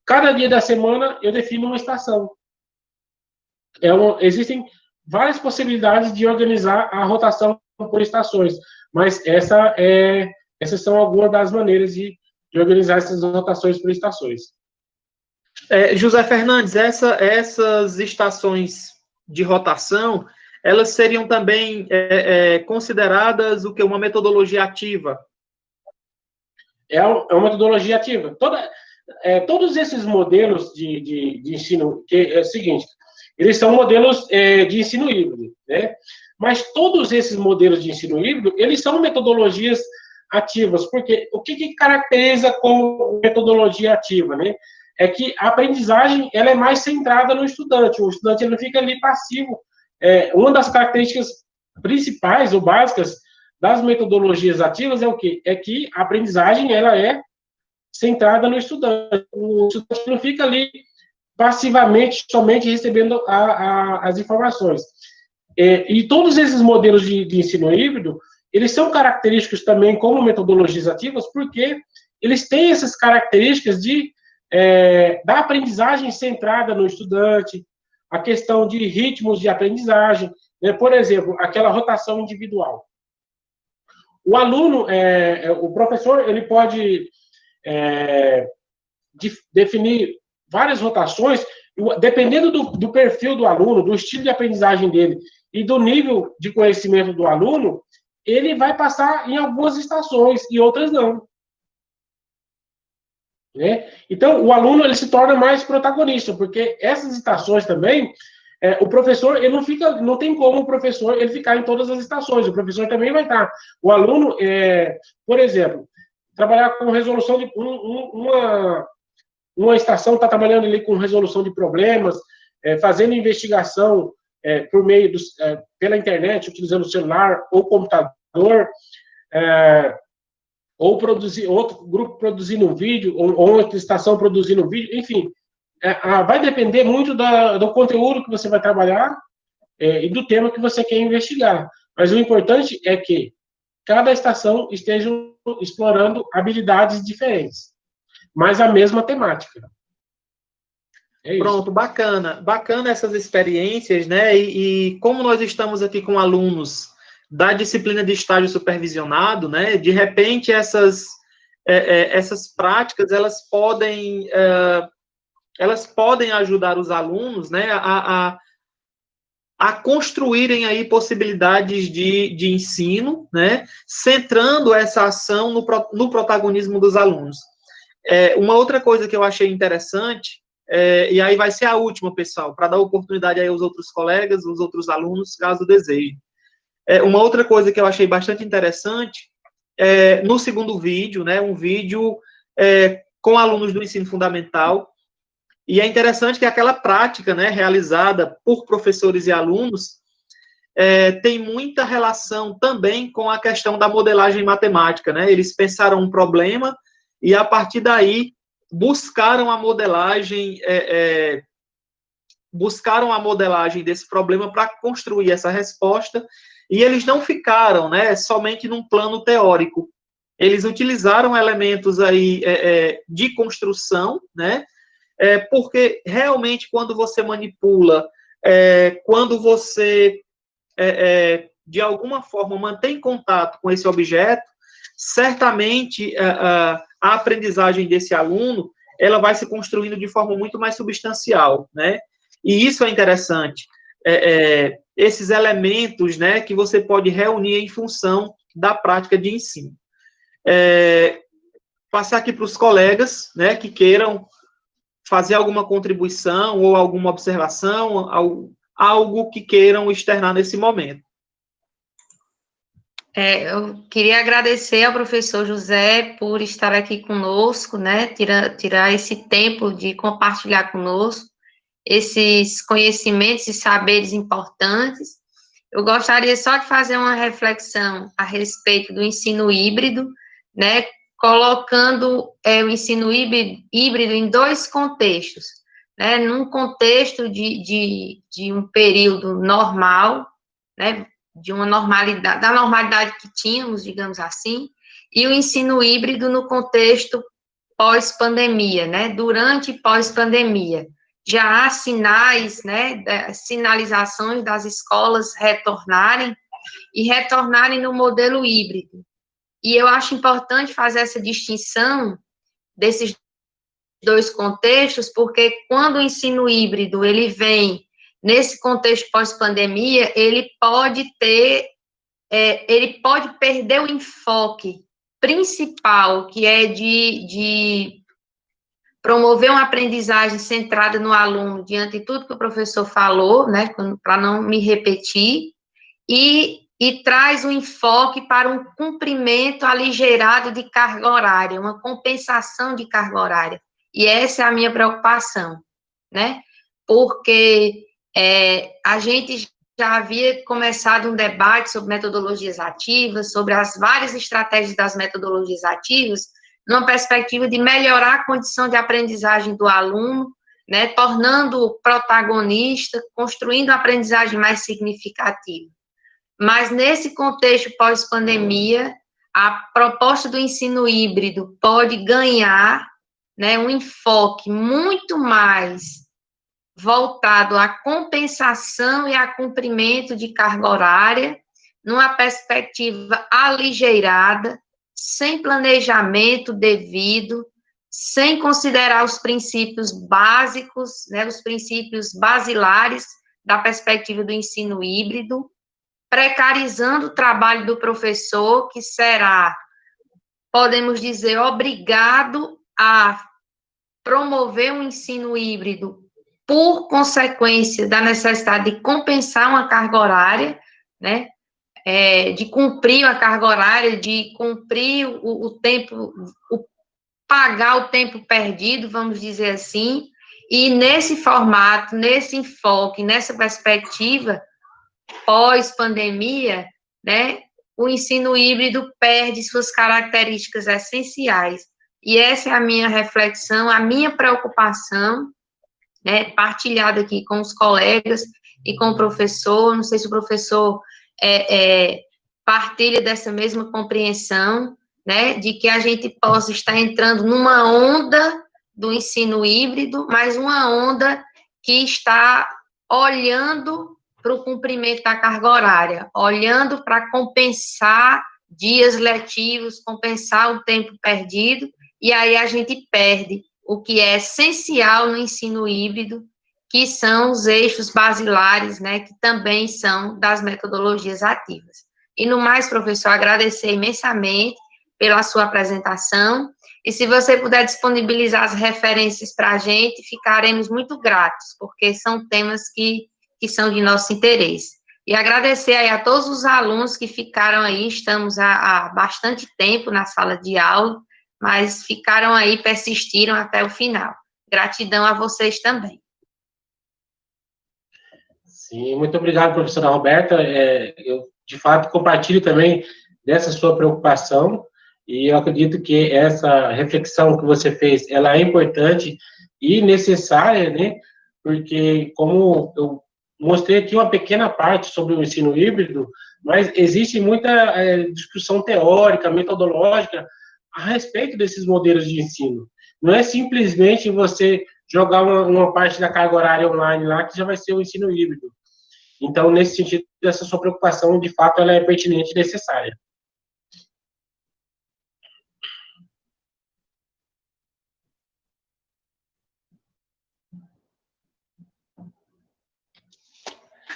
Cada dia da semana eu defino uma estação. Existem várias possibilidades de organizar a rotação por estações, mas essas são algumas das maneiras de organizar essas rotações por estações. José Fernandes, essas estações de rotação, elas seriam também consideradas uma metodologia ativa? É uma metodologia ativa. Todos esses modelos de ensino, que é o seguinte, eles são modelos de ensino híbrido, né? Mas todos esses modelos de ensino híbrido, eles são metodologias ativas, porque o que caracteriza como metodologia ativa, né? É que a aprendizagem ela é mais centrada no estudante, o estudante ele não fica ali passivo. Uma das características principais ou básicas das metodologias ativas é o quê? É que a aprendizagem ela é centrada no estudante. O estudante não fica ali passivamente, somente recebendo as informações. E todos esses modelos de ensino híbrido, eles são característicos também como metodologias ativas, porque eles têm essas características da aprendizagem centrada no estudante, a questão de ritmos de aprendizagem, né? Por exemplo, aquela rotação individual. O aluno, o professor, ele pode definir várias rotações, dependendo do perfil do aluno, do estilo de aprendizagem dele e do nível de conhecimento do aluno, ele vai passar em algumas estações e outras não. Né? Então, o aluno ele se torna mais protagonista, porque essas estações também, o professor, ele não tem como o professor ele ficar em todas as estações, o professor também vai estar. O aluno, por exemplo, trabalhar com resolução de uma estação está trabalhando ali com resolução de problemas, fazendo investigação por meio pela internet, utilizando o celular ou computador, ou outro grupo produzindo um vídeo, ou outra estação produzindo um vídeo, enfim, vai depender muito do conteúdo que você vai trabalhar e do tema que você quer investigar. Mas o importante é que cada estação esteja explorando habilidades diferentes, mas a mesma temática. Pronto, bacana essas experiências, né? E como nós estamos aqui com alunos da disciplina de estágio supervisionado, né? De repente essas práticas elas podem ajudar os alunos, né? A construírem aí possibilidades de ensino, né? Centrando essa ação no protagonismo dos alunos. Uma outra coisa que eu achei interessante, e aí vai ser a última, pessoal, para dar oportunidade aí aos outros colegas, aos outros alunos, caso desejem. Uma outra coisa que eu achei bastante interessante, no segundo vídeo, né, um vídeo com alunos do ensino fundamental, e é interessante que aquela prática, né, realizada por professores e alunos, tem muita relação também com a questão da modelagem matemática, né? Eles pensaram um problema e, a partir daí, buscaram a modelagem desse problema para construir essa resposta, e eles não ficaram, né, somente num plano teórico. Eles utilizaram elementos aí de construção, né? Porque realmente quando você manipula, quando você de alguma forma mantém contato com esse objeto, certamente a aprendizagem desse aluno ela vai se construindo de forma muito mais substancial, né? E isso é interessante. Esses elementos, né, que você pode reunir em função da prática de ensino. Passar aqui para os colegas, né, que queiram fazer alguma contribuição ou alguma observação, algo que queiram externar nesse momento. Eu queria agradecer ao professor José por estar aqui conosco, né, tirar esse tempo de compartilhar conosco esses conhecimentos e saberes importantes. Eu gostaria só de fazer uma reflexão a respeito do ensino híbrido, né, colocando o ensino híbrido em dois contextos, né, num contexto de um período normal, né, de uma normalidade, da normalidade que tínhamos, digamos assim, e o ensino híbrido no contexto pós-pandemia, né, durante e pós-pandemia. Já há sinais, né, sinalizações das escolas retornarem no modelo híbrido. E eu acho importante fazer essa distinção desses dois contextos, porque quando o ensino híbrido ele vem nesse contexto pós-pandemia, ele pode perder o enfoque principal, que é de promover uma aprendizagem centrada no aluno, diante de tudo que o professor falou, né, para não me repetir, e traz um enfoque para um cumprimento aligerado de carga horária, uma compensação de carga horária. E essa é a minha preocupação, né? Porque a gente já havia começado um debate sobre metodologias ativas, sobre as várias estratégias das metodologias ativas, numa perspectiva de melhorar a condição de aprendizagem do aluno, né, tornando-o protagonista, construindo a aprendizagem mais significativa. Mas, nesse contexto pós-pandemia, a proposta do ensino híbrido pode ganhar, né, um enfoque muito mais voltado à compensação e a cumprimento de carga horária, numa perspectiva aligeirada, sem planejamento devido, sem considerar os princípios básicos, né, os princípios basilares da perspectiva do ensino híbrido, precarizando o trabalho do professor, que será, podemos dizer, obrigado a promover um ensino híbrido por consequência da necessidade de compensar uma carga horária, né, de cumprir a carga horária, de cumprir o tempo, pagar o tempo perdido, vamos dizer assim, e nesse formato, nesse enfoque, nessa perspectiva, pós-pandemia, né, o ensino híbrido perde suas características essenciais. E essa é a minha reflexão, a minha preocupação, né, partilhada aqui com os colegas e com o professor. Não sei se o professor partilha dessa mesma compreensão, né, de que a gente possa estar entrando numa onda do ensino híbrido, mas uma onda que está olhando para o cumprimento da carga horária, olhando para compensar dias letivos, compensar o tempo perdido, e aí a gente perde o que é essencial no ensino híbrido, que são os eixos basilares, né, que também são das metodologias ativas. E no mais, professor, agradecer imensamente pela sua apresentação, e se você puder disponibilizar as referências para a gente, ficaremos muito gratos, porque são temas que são de nosso interesse. E agradecer aí a todos os alunos que ficaram aí, estamos há bastante tempo na sala de aula, mas ficaram aí, persistiram até o final. Gratidão a vocês também. Sim, muito obrigado, professora Roberta. Eu, de fato, compartilho também dessa sua preocupação, e eu acredito que essa reflexão que você fez, ela é importante e necessária, né? Porque, como eu mostrei aqui uma pequena parte sobre o ensino híbrido, mas existe muita discussão teórica, metodológica, a respeito desses modelos de ensino. Não é simplesmente você jogar uma parte da carga horária online lá, que já vai ser o ensino híbrido. Então, nesse sentido, essa sua preocupação, de fato, ela é pertinente e necessária.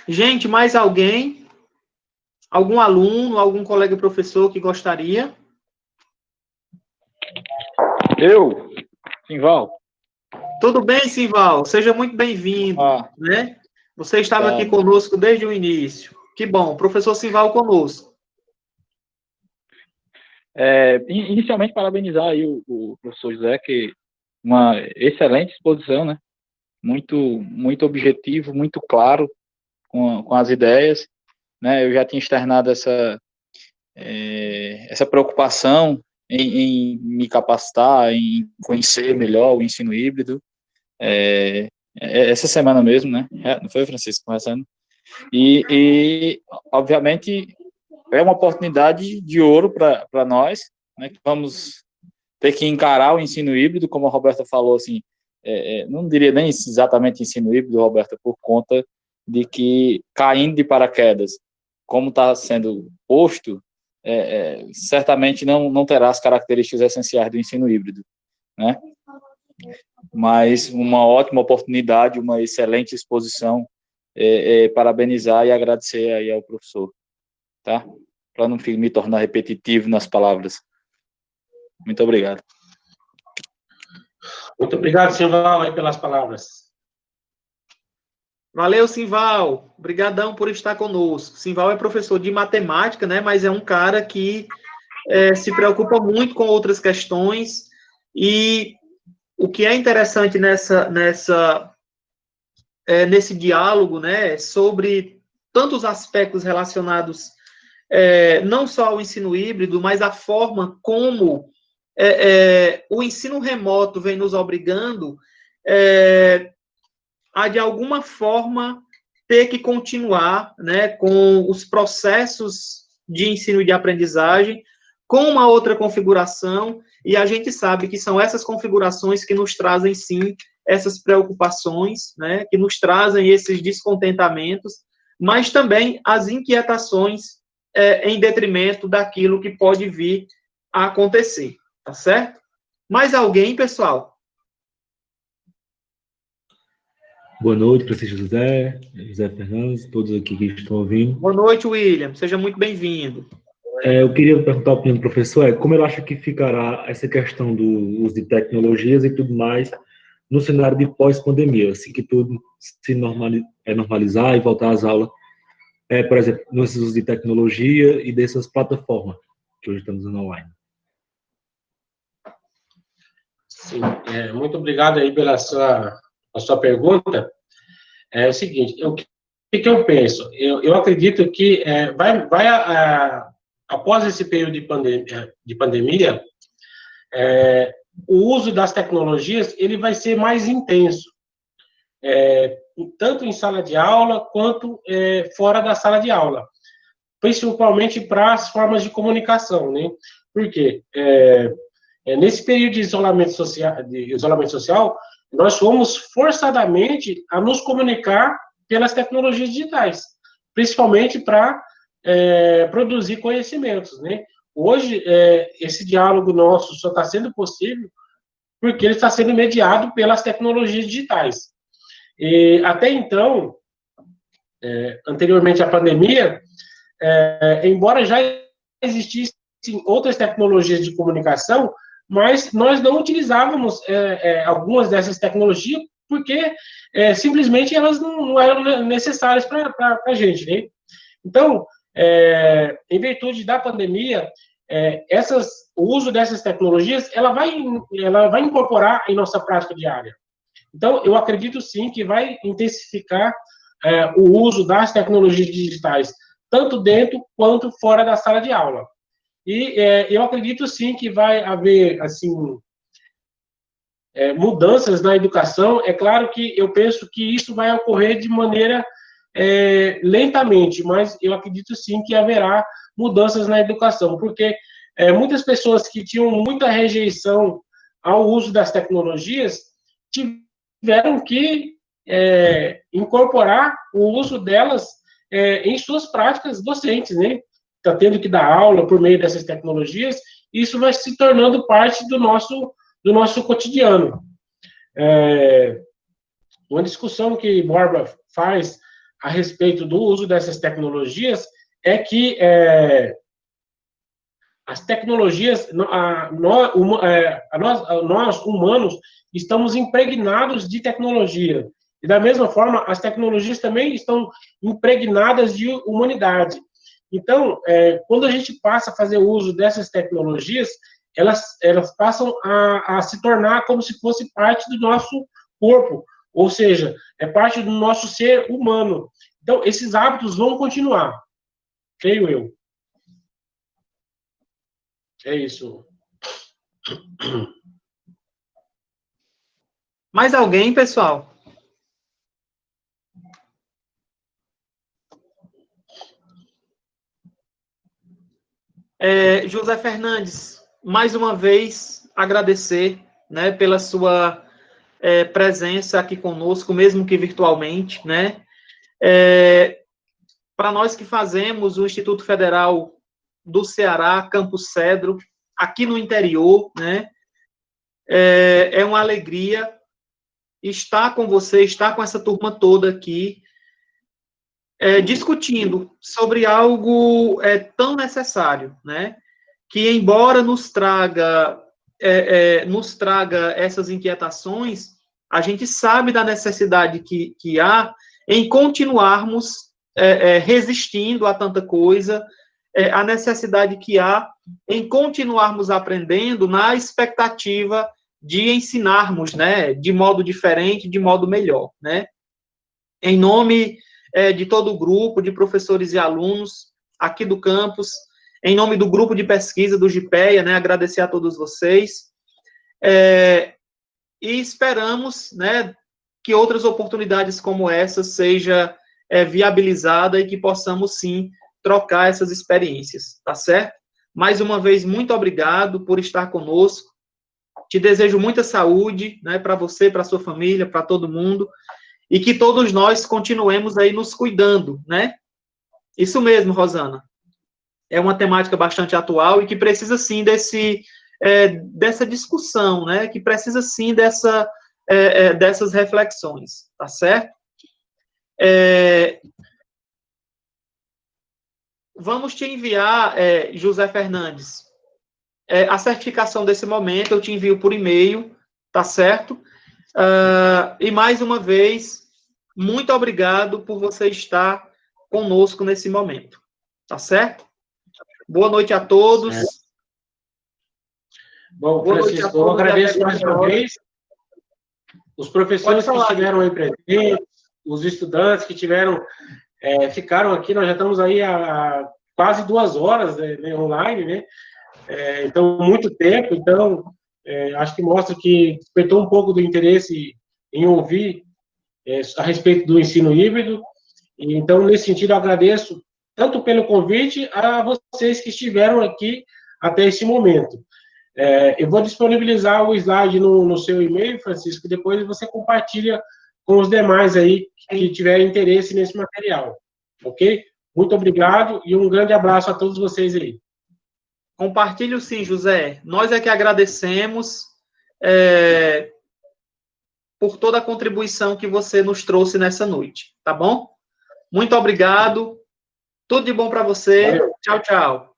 Gente, mais alguém? Algum aluno, algum colega professor que gostaria? Eu, Simval. Tudo bem, Simval? Seja muito bem-vindo, né? Você estava aqui conosco desde o início. Que bom, professor Simval conosco. Inicialmente, parabenizar aí o professor José, que uma excelente exposição, né? Muito objetivo, muito claro com as ideias, né? Eu já tinha externado essa preocupação em me capacitar, em conhecer melhor o ensino híbrido, essa semana mesmo, né? Não foi, Francisco, conversando? E obviamente, é uma oportunidade de ouro para nós, né? Que vamos ter que encarar o ensino híbrido, como a Roberta falou, assim, não diria nem exatamente ensino híbrido, Roberta, por conta de que, caindo de paraquedas, como está sendo posto, certamente não terá as características essenciais do ensino híbrido, né? Mas uma ótima oportunidade, uma excelente exposição, parabenizar e agradecer aí ao professor, tá? Para não me tornar repetitivo nas palavras. Muito obrigado. Muito obrigado, Simval, aí pelas palavras. Valeu, Simval. Obrigadão por estar conosco. Simval é professor de matemática, né? Mas é um cara que se preocupa muito com outras questões, e o que é interessante nesse diálogo, né, sobre tantos aspectos relacionados não só ao ensino híbrido, mas a forma como o ensino remoto vem nos obrigando a, de alguma forma, ter que continuar, né, com os processos de ensino e de aprendizagem, com uma outra configuração, e a gente sabe que são essas configurações que nos trazem, sim, essas preocupações, né, que nos trazem esses descontentamentos, mas também as inquietações em detrimento daquilo que pode vir a acontecer, tá certo? Mais alguém, pessoal? Boa noite, Francisco José Fernandes, todos aqui que estão ouvindo. Boa noite, William, seja muito bem-vindo. Eu queria perguntar a opinião do professor, como ele acha que ficará essa questão do uso de tecnologias e tudo mais no cenário de pós-pandemia, assim que tudo se normalizar e voltar às aulas, por exemplo, nos usos de tecnologia e dessas plataformas que hoje estamos usando online. Sim, muito obrigado aí pela sua pergunta. É o seguinte, o que eu penso? Eu acredito que após esse período de pandemia, o uso das tecnologias ele vai ser mais intenso, tanto em sala de aula quanto fora da sala de aula, principalmente para as formas de comunicação, né? Por quê? nesse período de isolamento social, nós fomos forçadamente a nos comunicar pelas tecnologias digitais, principalmente para produzir conhecimentos, né? Hoje, esse diálogo nosso só está sendo possível porque ele está sendo mediado pelas tecnologias digitais. E, até então, anteriormente à pandemia, embora já existissem outras tecnologias de comunicação, mas nós não utilizávamos algumas dessas tecnologias porque simplesmente elas não eram necessárias para a gente, né? Então, em virtude da pandemia, o uso dessas tecnologias, ela vai incorporar em nossa prática diária. Então, eu acredito sim que vai intensificar o uso das tecnologias digitais, tanto dentro quanto fora da sala de aula. E eu acredito sim que vai haver, assim, mudanças na educação. É claro que eu penso que isso vai ocorrer de maneira lentamente, mas eu acredito sim que haverá mudanças na educação, porque muitas pessoas que tinham muita rejeição ao uso das tecnologias tiveram que incorporar o uso delas em suas práticas docentes, né? Está tendo que dar aula por meio dessas tecnologias, e isso vai se tornando parte do nosso cotidiano. Uma discussão que Borba faz a respeito do uso dessas tecnologias é que as tecnologias, nós humanos, estamos impregnados de tecnologia. E, da mesma forma, as tecnologias também estão impregnadas de humanidade. Então, quando a gente passa a fazer uso dessas tecnologias, elas passam a se tornar como se fosse parte do nosso corpo, ou seja, é parte do nosso ser humano. Então, esses hábitos vão continuar, creio eu. É isso. Mais alguém, pessoal? José Fernandes, mais uma vez, agradecer, né, pela sua presença aqui conosco, mesmo que virtualmente, né? Para nós que fazemos o Instituto Federal do Ceará, Campus Cedro, aqui no interior, né? É uma alegria estar com você, estar com essa turma toda aqui, discutindo sobre algo tão necessário, né? Que, embora nos traga essas inquietações, a gente sabe da necessidade que há em continuarmos resistindo a tanta coisa, a necessidade que há em continuarmos aprendendo na expectativa de ensinarmos, né, de modo diferente, de modo melhor, né? Em nome de todo o grupo de professores e alunos aqui do campus, em nome do grupo de pesquisa do GIPEA, né, agradecer a todos vocês, e esperamos, né, que outras oportunidades como essa seja viabilizada e que possamos, sim, trocar essas experiências, tá certo? Mais uma vez, muito obrigado por estar conosco, te desejo muita saúde, né, para você, para sua família, para todo mundo, e que todos nós continuemos aí nos cuidando, né? Isso mesmo, Rosana. É uma temática bastante atual e que precisa, sim, dessa discussão, né? Que precisa, sim, dessas reflexões, tá certo? Vamos te enviar, José Fernandes, a certificação desse momento, eu te envio por e-mail, tá certo? E, mais uma vez, muito obrigado por você estar conosco nesse momento, tá certo? Boa noite a todos. Bom, Francisco, eu agradeço mais uma vez os professores que estiveram aí presentes, os estudantes que ficaram aqui. Nós já estamos aí há quase 2 horas, né, online, né? Então, muito tempo. Então, acho que mostra que despertou um pouco do interesse em ouvir a respeito do ensino híbrido. E, então, nesse sentido, eu agradeço tanto pelo convite a vocês que estiveram aqui até esse momento. Eu vou disponibilizar o slide no seu e-mail, Francisco, e depois você compartilha com os demais aí que tiverem interesse nesse material, ok? Muito obrigado e um grande abraço a todos vocês aí. Compartilho sim, José. Nós é que agradecemos por toda a contribuição que você nos trouxe nessa noite, tá bom? Muito obrigado. Tudo de bom para você. Valeu. Tchau, tchau.